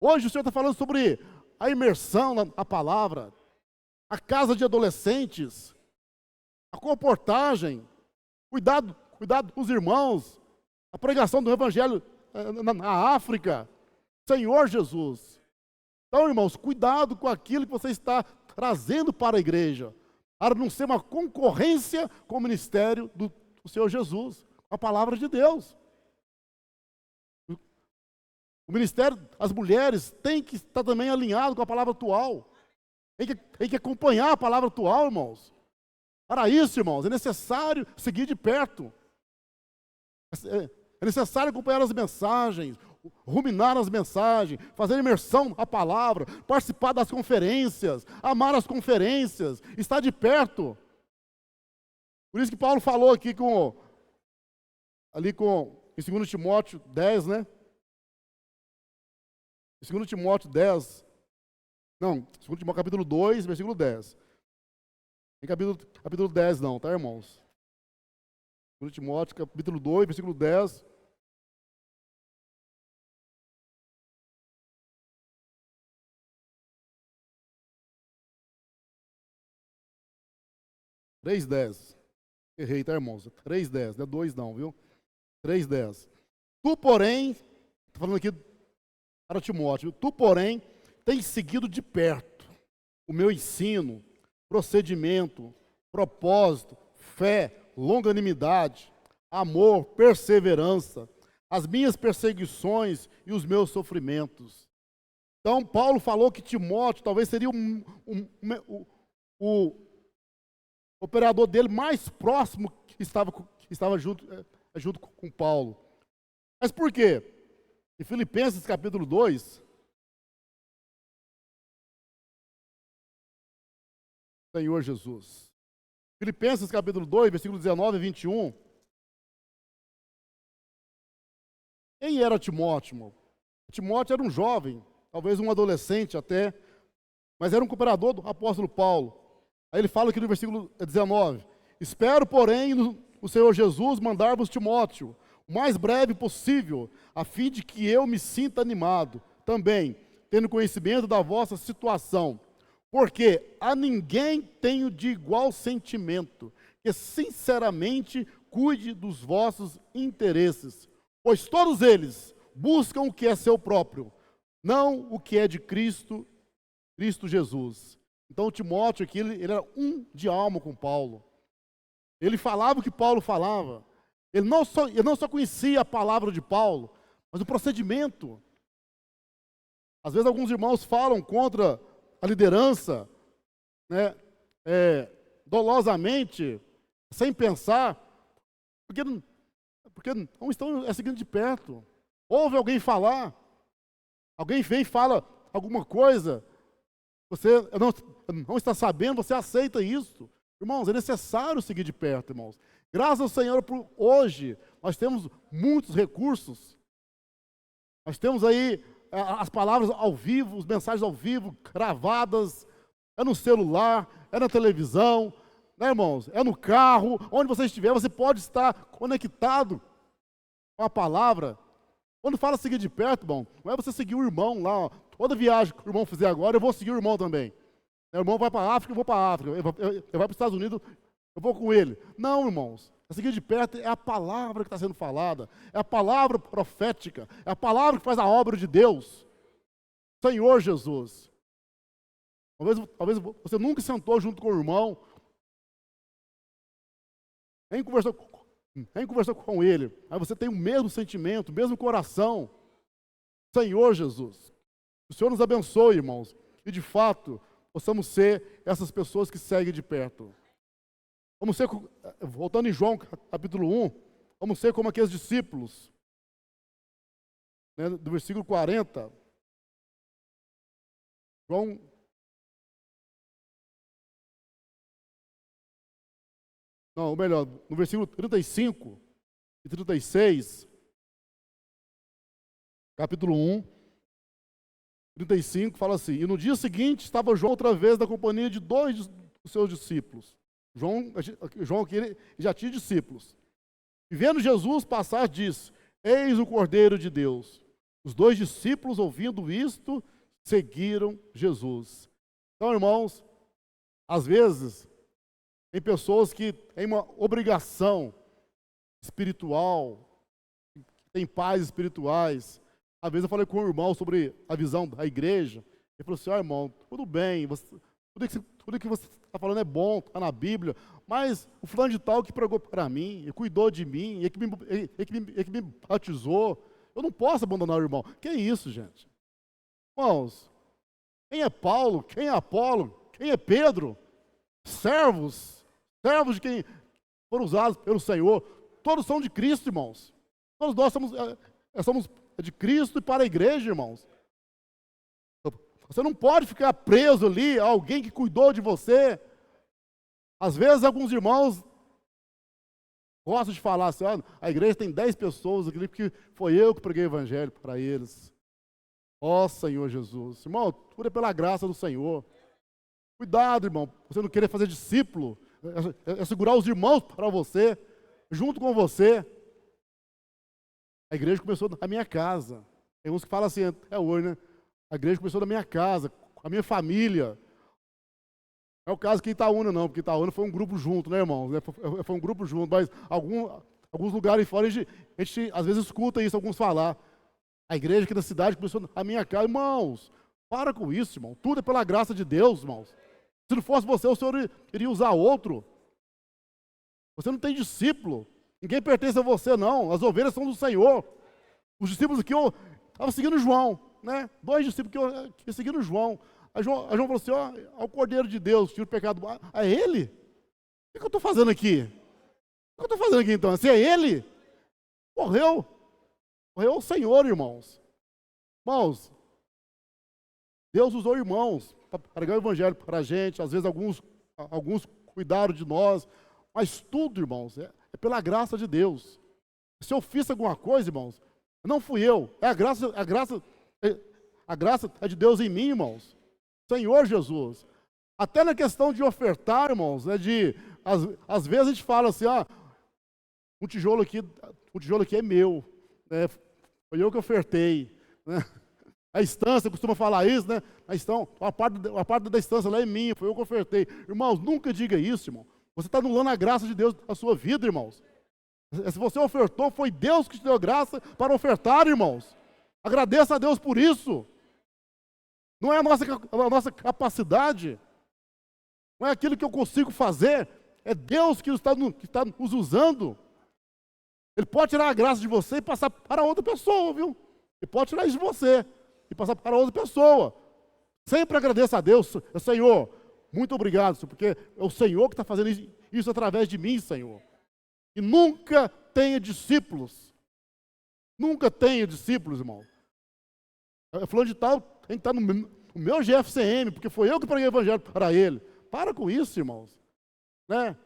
Hoje o Senhor está falando sobre a imersão na palavra, a casa de adolescentes, a comportagem, cuidado com os irmãos, a pregação do evangelho na África. Senhor Jesus. Então, irmãos, cuidado com aquilo que você está trazendo para a igreja, para não ser uma concorrência com o ministério do Senhor Jesus, com a palavra de Deus. O ministério das mulheres tem que estar também alinhado com a palavra atual. Tem que acompanhar a palavra atual, irmãos. Para isso, irmãos, é necessário seguir de perto. É necessário acompanhar as mensagens, ruminar as mensagens, fazer imersão na palavra, participar das conferências, amar as conferências, estar de perto. Por isso que Paulo falou aqui em 2 Timóteo 10, né? Em 2 Timóteo 10, não, 2 Timóteo capítulo 2, versículo 10. Em capítulo 10 não, tá, irmãos? 2 Timóteo capítulo 2, versículo 10. Ele Errei, tá, irmãos? 3:10, não é 2 não, viu? 3:10. Tu, porém, estou falando aqui para Timóteo, tu, porém, tens seguido de perto o meu ensino, procedimento, propósito, fé, longanimidade, amor, perseverança, as minhas perseguições e os meus sofrimentos. Então, Paulo falou que Timóteo talvez seria o operador dele mais próximo que estava junto com Paulo. Mas por quê? Em Filipenses capítulo 2, Senhor Jesus. Filipenses capítulo 2, versículo 19 e 21. Quem era Timóteo, irmão? Timóteo era um jovem, talvez um adolescente até, mas era um cooperador do apóstolo Paulo. Aí ele fala aqui no versículo 19: espero, porém, no Senhor Jesus mandar-vos Timóteo, o mais breve possível, a fim de que eu me sinta animado, também, tendo conhecimento da vossa situação. Porque a ninguém tenho de igual sentimento, que sinceramente cuide dos vossos interesses, pois todos eles buscam o que é seu próprio, não o que é de Cristo Jesus. Então Timóteo aqui, ele era um de alma com Paulo. Ele falava o que Paulo falava. Ele não só conhecia a palavra de Paulo, mas o procedimento. Às vezes alguns irmãos falam contra a liderança, né, dolosamente, sem pensar, porque não estão seguindo de perto. Ouve alguém falar, alguém vem e fala alguma coisa, você não está sabendo, você aceita isso. Irmãos, é necessário seguir de perto, irmãos. Graças ao Senhor por hoje, nós temos muitos recursos. Nós temos aí as palavras ao vivo, as mensagens ao vivo, gravadas, é no celular, é na televisão, né, irmãos? É no carro, onde você estiver, você pode estar conectado com a palavra. Quando fala seguir de perto, irmão, não é você seguir o irmão lá, ó. Toda viagem que o irmão fizer agora, eu vou seguir o irmão também. O irmão vai para a África, eu vou para a África. Ele vai para os Estados Unidos, eu vou com ele. Não, irmãos. A seguir de perto é a palavra que está sendo falada, é a palavra profética, é a palavra que faz a obra de Deus. Senhor Jesus. Talvez você nunca sentou junto com o irmão, nem conversou com ele, aí você tem o mesmo sentimento, o mesmo coração. Senhor Jesus. O Senhor nos abençoe, irmãos, e de fato possamos ser essas pessoas que seguem de perto. Vamos ser, voltando em João capítulo 1, vamos ser como aqueles discípulos, né, do versículo 40. João, não, ou melhor, no versículo 35 e 36, capítulo 1, 35, fala assim: e no dia seguinte estava João outra vez na companhia de 2 dos seus discípulos. João aqui já tinha discípulos. E vendo Jesus passar, disse: eis o Cordeiro de Deus. Os 2 discípulos, ouvindo isto, seguiram Jesus. Então, irmãos, às vezes, tem pessoas que têm uma obrigação espiritual, têm pais espirituais. Às vezes eu falei com um irmão sobre a visão da igreja. Ele falou assim: irmão, tudo bem, tudo que você está falando é bom, está na Bíblia, mas o fulano de tal que pregou para mim, e cuidou de mim, e que me batizou, eu não posso abandonar o irmão. Que isso, gente? Irmãos, quem é Paulo? Quem é Apolo? Quem é Pedro? Servos de quem foram usados pelo Senhor. Todos são de Cristo, irmãos. Todos nós somos de Cristo e para a igreja, irmãos. Você não pode ficar preso ali a alguém que cuidou de você. Às vezes, alguns irmãos gostam de falar assim: a igreja tem 10 pessoas aqui, porque foi eu que preguei o evangelho para eles. Ó Senhor Jesus. Irmão, tudo é pela graça do Senhor. Cuidado, irmão, você não querer fazer discípulo, é segurar os irmãos para você, junto com você. A igreja começou na minha casa. Tem uns que falam assim, hoje, né? A igreja começou na minha casa, com a minha família. é o caso que Itaúna não, porque Itaúna foi um grupo junto, né, irmãos? Foi um grupo junto, mas alguns lugares fora a gente às vezes escuta isso, alguns falar. A igreja aqui da cidade começou a minha casa. Irmãos, para com isso, irmão. Tudo é pela graça de Deus, irmãos. Se não fosse você, o Senhor iria usar outro. Você não tem discípulo. Ninguém pertence a você, não. As ovelhas são do Senhor. Os discípulos aqui estavam seguindo João, né? 2 discípulos que seguiram João. Aí João falou assim, ó, ao Cordeiro de Deus, tira o pecado. É ele? O que eu estou fazendo aqui? O que eu estou fazendo aqui então? Se é ele, morreu. Morreu o Senhor, irmãos. Irmãos, Deus usou irmãos para pregar o evangelho para a gente. Às vezes alguns cuidaram de nós. Mas tudo, irmãos, é pela graça de Deus. Se eu fiz alguma coisa, irmãos, não fui eu. A graça é de Deus em mim, irmãos. Senhor Jesus. Até na questão de ofertar, irmãos, às vezes a gente fala assim, o tijolo aqui é meu, né? Foi eu que ofertei, né? A instância costuma falar isso, né? A parte da instância lá é minha, foi eu que ofertei. Irmãos, nunca diga isso, irmão. Você está anulando a graça de Deus na sua vida, irmãos. Se você ofertou, foi Deus que te deu graça para ofertar, irmãos. Agradeça a Deus por isso. Não é a nossa capacidade. Não é aquilo que eu consigo fazer. É Deus que está nos usando. Ele pode tirar a graça de você e passar para outra pessoa, viu? Ele pode tirar isso de você e passar para outra pessoa. Sempre agradeça a Deus. Senhor, muito obrigado, Senhor, porque é o Senhor que está fazendo isso através de mim, Senhor. E nunca tenha discípulos. Nunca tenha discípulos, irmão. Falando de tal, tem que estar no meu GFCM, porque foi eu que preguei o evangelho para ele. Para com isso, irmãos. Né?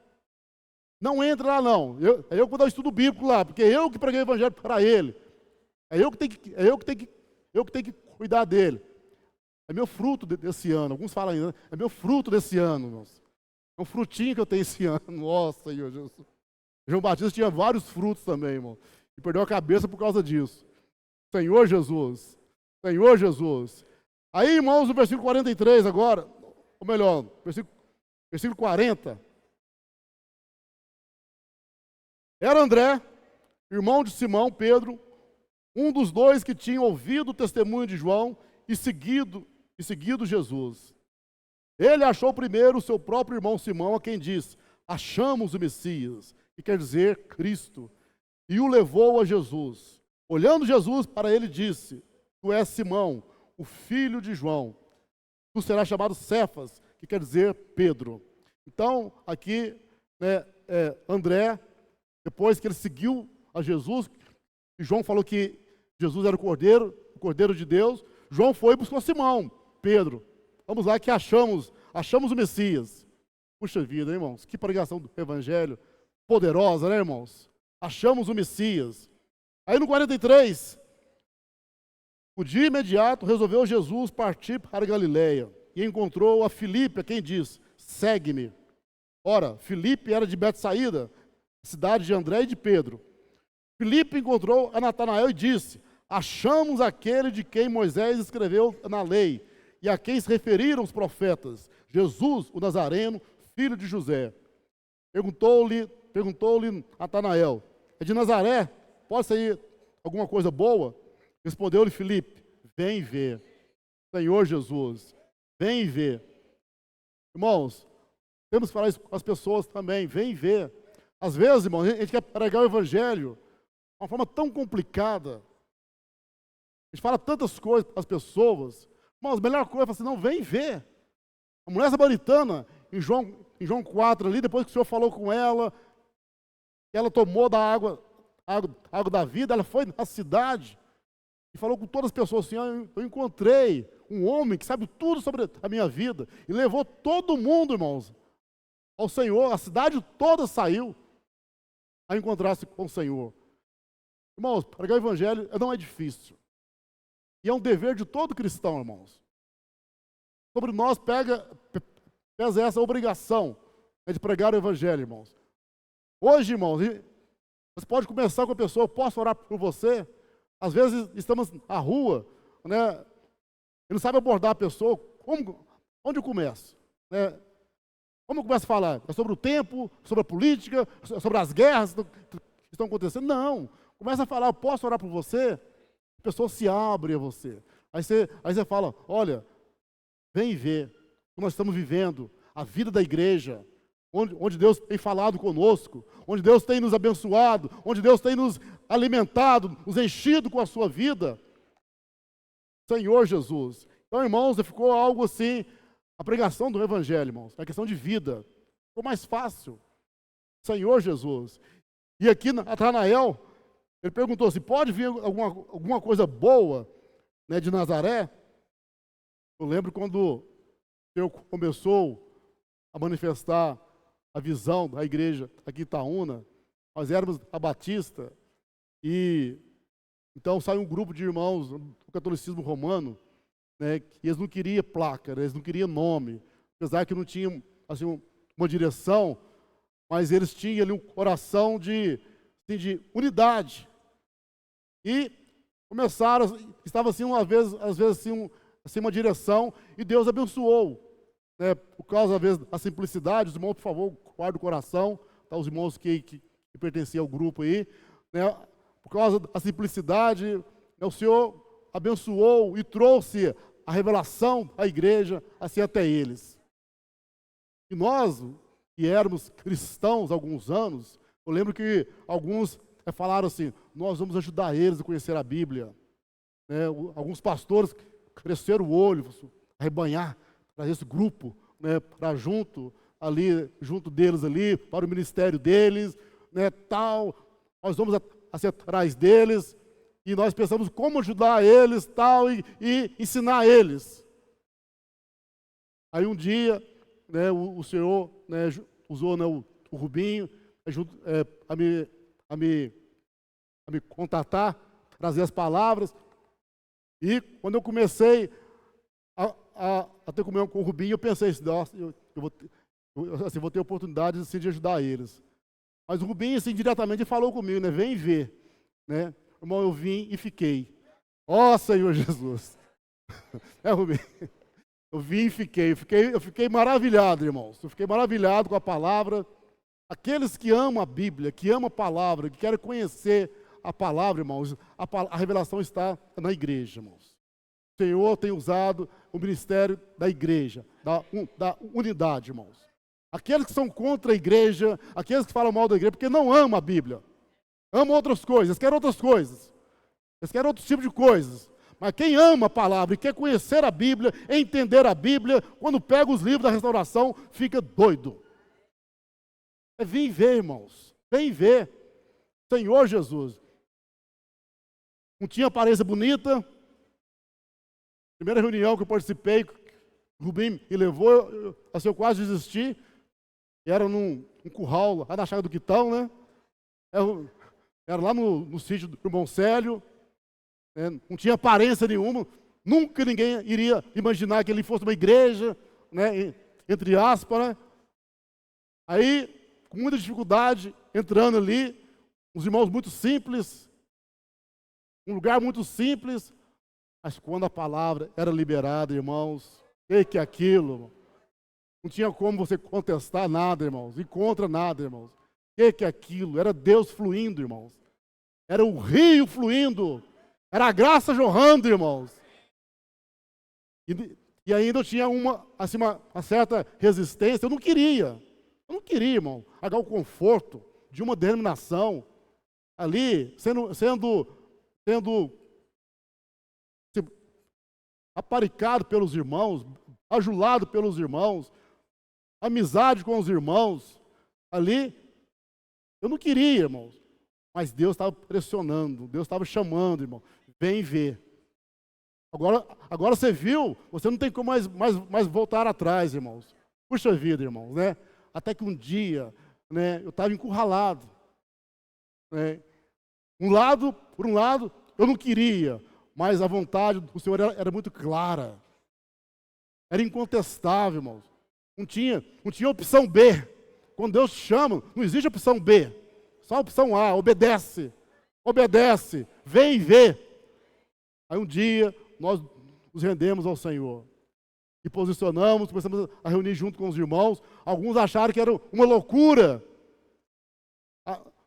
Não entra lá, não. Eu que vou dar o estudo bíblico lá, porque é eu que preguei o evangelho para ele. É eu que tenho que cuidar dele. É meu fruto desse ano. Alguns falam ainda, né? É meu fruto desse ano, irmãos. É um frutinho que eu tenho esse ano. Nossa, Senhor Jesus. João Batista tinha vários frutos também, irmão. E perdeu a cabeça por causa disso. Senhor Jesus. Senhor Jesus. Aí, irmãos, no versículo 43 agora, ou melhor, versículo 40. Era André, irmão de Simão, Pedro, um dos 2 que tinha ouvido o testemunho de João e seguido Jesus. Ele achou primeiro o seu próprio irmão Simão, a quem disse, achamos o Messias, que quer dizer Cristo, e o levou a Jesus. Olhando Jesus para ele, disse, tu és Simão, o filho de João. Tu serás chamado Cefas, que quer dizer Pedro. Então, aqui, né, André, depois que ele seguiu a Jesus, e João falou que Jesus era o Cordeiro de Deus, João foi e buscou Simão, Pedro. Vamos lá que achamos o Messias. Puxa vida, hein, irmãos? Que pregação do Evangelho poderosa, né, irmãos? Achamos o Messias. Aí no 43, o dia imediato resolveu Jesus partir para a Galileia e encontrou a Filipe, a quem diz, segue-me. Ora, Filipe era de Betsaída, cidade de André e de Pedro. Filipe encontrou a Natanael e disse, achamos aquele de quem Moisés escreveu na lei e a quem se referiram os profetas, Jesus, o Nazareno, filho de José. Perguntou-lhe Natanael, é de Nazaré? Pode sair alguma coisa boa? Respondeu-lhe Filipe, vem ver. Senhor Jesus, vem ver. Irmãos, temos que falar isso com as pessoas também, vem ver. Às vezes, irmãos, a gente quer pregar o Evangelho de uma forma tão complicada. A gente fala tantas coisas para as pessoas. Irmãos, a melhor coisa é falar assim, não, vem ver. A mulher samaritana, em João 4 ali, depois que o Senhor falou com ela, ela tomou da água da vida, ela foi na cidade e falou com todas as pessoas assim, eu encontrei um homem que sabe tudo sobre a minha vida e levou todo mundo, irmãos, ao Senhor. A cidade toda saiu a encontrar-se com o Senhor. Irmãos, pregar o Evangelho não é difícil. E é um dever de todo cristão, irmãos. Sobre nós pesa essa obrigação, né, de pregar o Evangelho, irmãos. Hoje, irmãos, você pode começar com a pessoa, eu posso orar por você? Às vezes estamos na rua, né? Ele não sabe abordar a pessoa, onde eu começo? Né? Como começa a falar? É sobre o tempo, sobre a política, sobre as guerras que estão acontecendo? Não. Começa a falar, eu posso orar por você? A pessoa se abre a você. Aí você fala, olha, vem ver o que nós estamos vivendo, a vida da igreja, onde Deus tem falado conosco, onde Deus tem nos abençoado, onde Deus tem nos alimentado, nos enchido com a sua vida. Senhor Jesus. Então, irmãos, ficou algo assim, a pregação do Evangelho, irmãos, é questão de vida. Ficou mais fácil. Senhor Jesus. E aqui, Natanael, ele perguntou se pode vir alguma coisa boa, né, de Nazaré. Eu lembro quando o Senhor começou a manifestar a visão da igreja aqui em Itaúna. Nós éramos a Batista, e então saiu um grupo de irmãos do catolicismo romano, né, que eles não queriam placa, eles não queriam nome, apesar que não tinham assim, uma direção, mas eles tinham ali um coração de unidade. E começaram, estava assim, às vezes assim, uma direção, e Deus abençoou. Né, por causa, às vezes, da simplicidade, os irmãos, por favor, guardem o coração, tá, os irmãos que pertenciam ao grupo aí, né, por causa da simplicidade, né, o Senhor abençoou e trouxe a revelação à igreja, assim até eles. E nós, que éramos cristãos há alguns anos, eu lembro que alguns falaram assim, nós vamos ajudar eles a conhecer a Bíblia. Né, alguns pastores cresceram o olho, arrebanhar para esse grupo, né, para junto deles ali, para o ministério deles, né, tal, nós vamos atrás deles, e nós pensamos como ajudar eles, tal, e ensinar eles. Aí um dia, né, o Senhor, né, usou, né, o Rubinho a me contatar, trazer as palavras, e quando eu comecei a ter comunhão com o Rubinho, eu pensei assim, nossa, eu vou ter oportunidade assim, de ajudar eles. Mas o Rubinho, assim, diretamente falou comigo, né, vem ver, né, irmão, eu vim e fiquei. Ó Senhor Jesus. Rubinho, eu vim e fiquei, eu fiquei maravilhado, irmãos, eu fiquei maravilhado com a palavra. Aqueles que amam a Bíblia, que amam a palavra, que querem conhecer a palavra, irmãos, a revelação está na igreja, irmãos. O Senhor tem usado o ministério da igreja, da unidade, irmãos. Aqueles que são contra a igreja, aqueles que falam mal da igreja, porque não amam a Bíblia, amam outras coisas, eles querem outras coisas, eles querem outro tipo de coisas. Mas quem ama a palavra e quer conhecer a Bíblia, entender a Bíblia, quando pega os livros da restauração, fica doido. Vem ver, irmãos, vem ver. Senhor Jesus. Não tinha aparência bonita. Primeira reunião que eu participei, o Rubinho me levou, assim, eu quase desisti. E era num curral lá na Chácara do Quitão, né? Era lá no sítio do irmão Célio. Né? Não tinha aparência nenhuma. Nunca ninguém iria imaginar que ele fosse uma igreja, né? Entre aspas, né? Aí, com muita dificuldade, entrando ali, uns irmãos muito simples, um lugar muito simples, mas quando a palavra era liberada, irmãos, o que é aquilo? Não tinha como você contestar nada, irmãos, e contra nada, irmãos. O que é aquilo? Era Deus fluindo, irmãos. Era o rio fluindo. Era a graça jorrando, irmãos. E ainda eu tinha uma certa resistência. Eu não queria, irmão, agarrar o conforto de uma denominação ali, sendo aparicado pelos irmãos, ajulado pelos irmãos, amizade com os irmãos ali. Eu não queria, irmãos, mas Deus estava pressionando, Deus estava chamando, irmão, vem ver. Agora você viu, você não tem como mais voltar atrás, irmãos. Puxa vida, irmãos, né? Até que um dia, né, eu estava encurralado. Né? Por um lado, eu não queria, mas a vontade do Senhor era muito clara. Era incontestável, irmãos. Não tinha opção B. Quando Deus chama, não existe opção B. Só a opção A, obedece. Obedece, vem ver. Aí um dia, nós nos rendemos ao Senhor. e posicionamos, começamos a reunir junto com os irmãos. Alguns acharam que era uma loucura.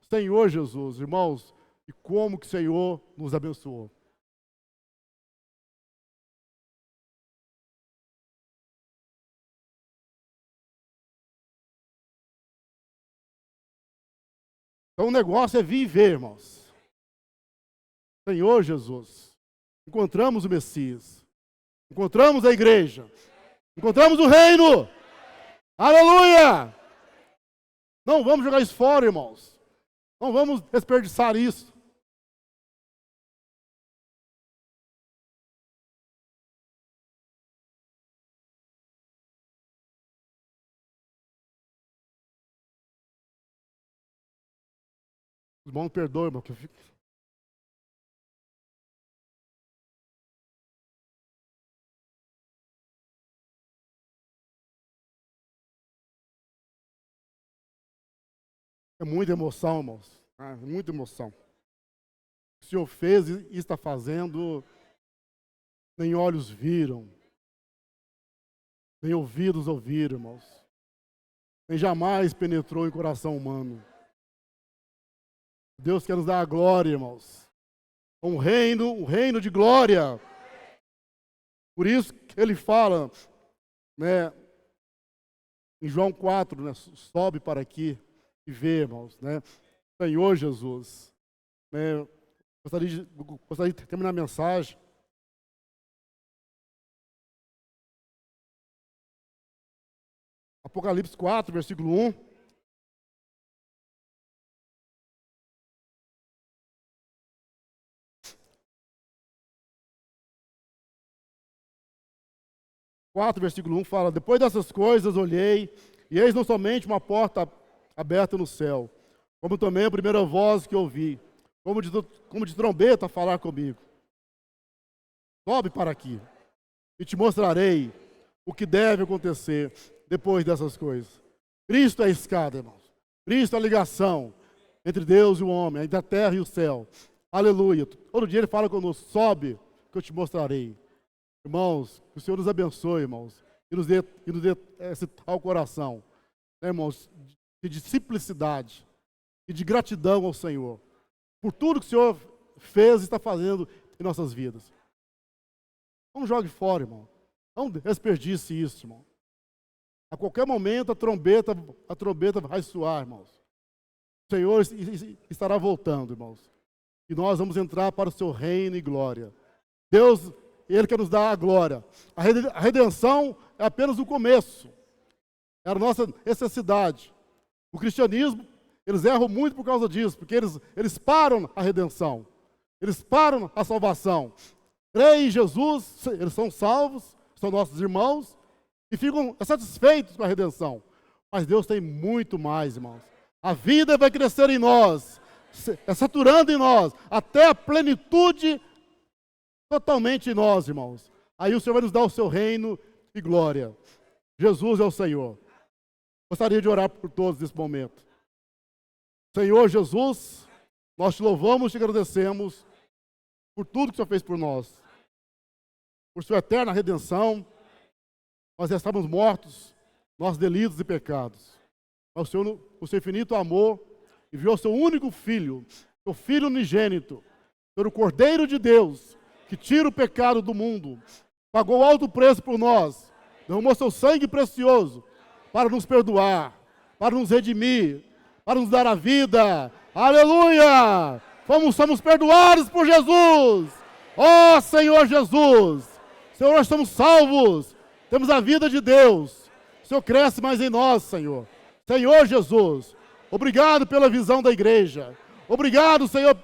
Senhor Jesus, irmãos, e como que o Senhor nos abençoou. Então o negócio é viver, irmãos. Senhor Jesus, encontramos o Messias, encontramos a igreja, encontramos o reino. Aleluia! Não vamos jogar isso fora, irmãos. Não vamos desperdiçar isso. Os irmãos perdoem, irmão, que eu fico... É muita emoção, irmãos. Muita emoção. O Senhor fez e está fazendo, nem olhos viram, nem ouvidos ouviram, irmãos. Nem jamais penetrou em coração humano. Deus quer nos dar a glória, irmãos. Um reino de glória. Por isso que ele fala, né, em João 4, né, sobe para aqui e vê, irmãos, né, Senhor Jesus. Né, gostaria de terminar a mensagem. Apocalipse 4, versículo 1. Versículo 1 fala: depois dessas coisas olhei, e eis não somente uma porta aberta no céu, como também a primeira voz que ouvi, como de trombeta falar comigo. Sobe para aqui, e te mostrarei o que deve acontecer depois dessas coisas. Cristo é a escada, irmãos. Cristo é a ligação entre Deus e o homem, entre a terra e o céu. Aleluia. Todo dia ele fala conosco: sobe, que eu te mostrarei. Irmãos, que o Senhor nos abençoe, irmãos, e nos dê esse tal coração, né, irmãos, de simplicidade e de gratidão ao Senhor, por tudo que o Senhor fez e está fazendo em nossas vidas. Não jogue fora, irmão. Não desperdice isso, irmão. A qualquer momento a trombeta vai soar, irmãos. O Senhor estará voltando, irmãos. E nós vamos entrar para o seu reino e glória. Deus, Ele quer nos dar a glória. A redenção é apenas o começo. É a nossa necessidade. O cristianismo, eles erram muito por causa disso, porque eles param a redenção. Eles param a salvação. Creem em Jesus, eles são salvos, são nossos irmãos, e ficam satisfeitos com a redenção. Mas Deus tem muito mais, irmãos. A vida vai crescer em nós, saturando em nós, até a plenitude totalmente em nós, irmãos. Aí o Senhor vai nos dar o seu reino e glória. Jesus é o Senhor. Gostaria de orar por todos nesse momento. Senhor Jesus, nós te louvamos e te agradecemos por tudo que o Senhor fez por nós. Por sua eterna redenção, nós já estávamos mortos, nossos delitos e pecados. Mas o seu infinito amor, enviou seu único filho, seu filho unigênito, pelo Cordeiro de Deus, que tira o pecado do mundo, pagou alto preço por nós, derramou seu sangue precioso para nos perdoar, para nos redimir, para nos dar a vida. Aleluia! Somos perdoados por Jesus. Ó Senhor Jesus! Senhor, nós estamos salvos, temos a vida de Deus. O Senhor cresce mais em nós, Senhor. Senhor Jesus, obrigado pela visão da igreja. Obrigado, Senhor,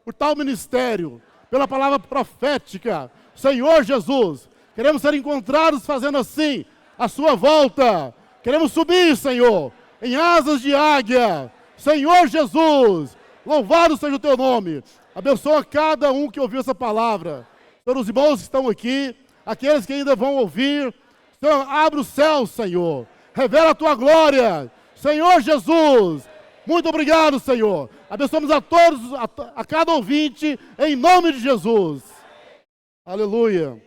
por tal ministério, pela palavra profética. Senhor Jesus, queremos ser encontrados fazendo assim a sua volta. Queremos subir, Senhor, em asas de águia. Senhor Jesus, louvado seja o teu nome. Abençoa cada um que ouviu essa palavra. Senhor, os irmãos que estão aqui, aqueles que ainda vão ouvir. Senhor, abre o céu, Senhor. Revela a tua glória. Senhor Jesus, muito obrigado, Senhor. Abençoamos a todos, a cada ouvinte, em nome de Jesus. Aleluia.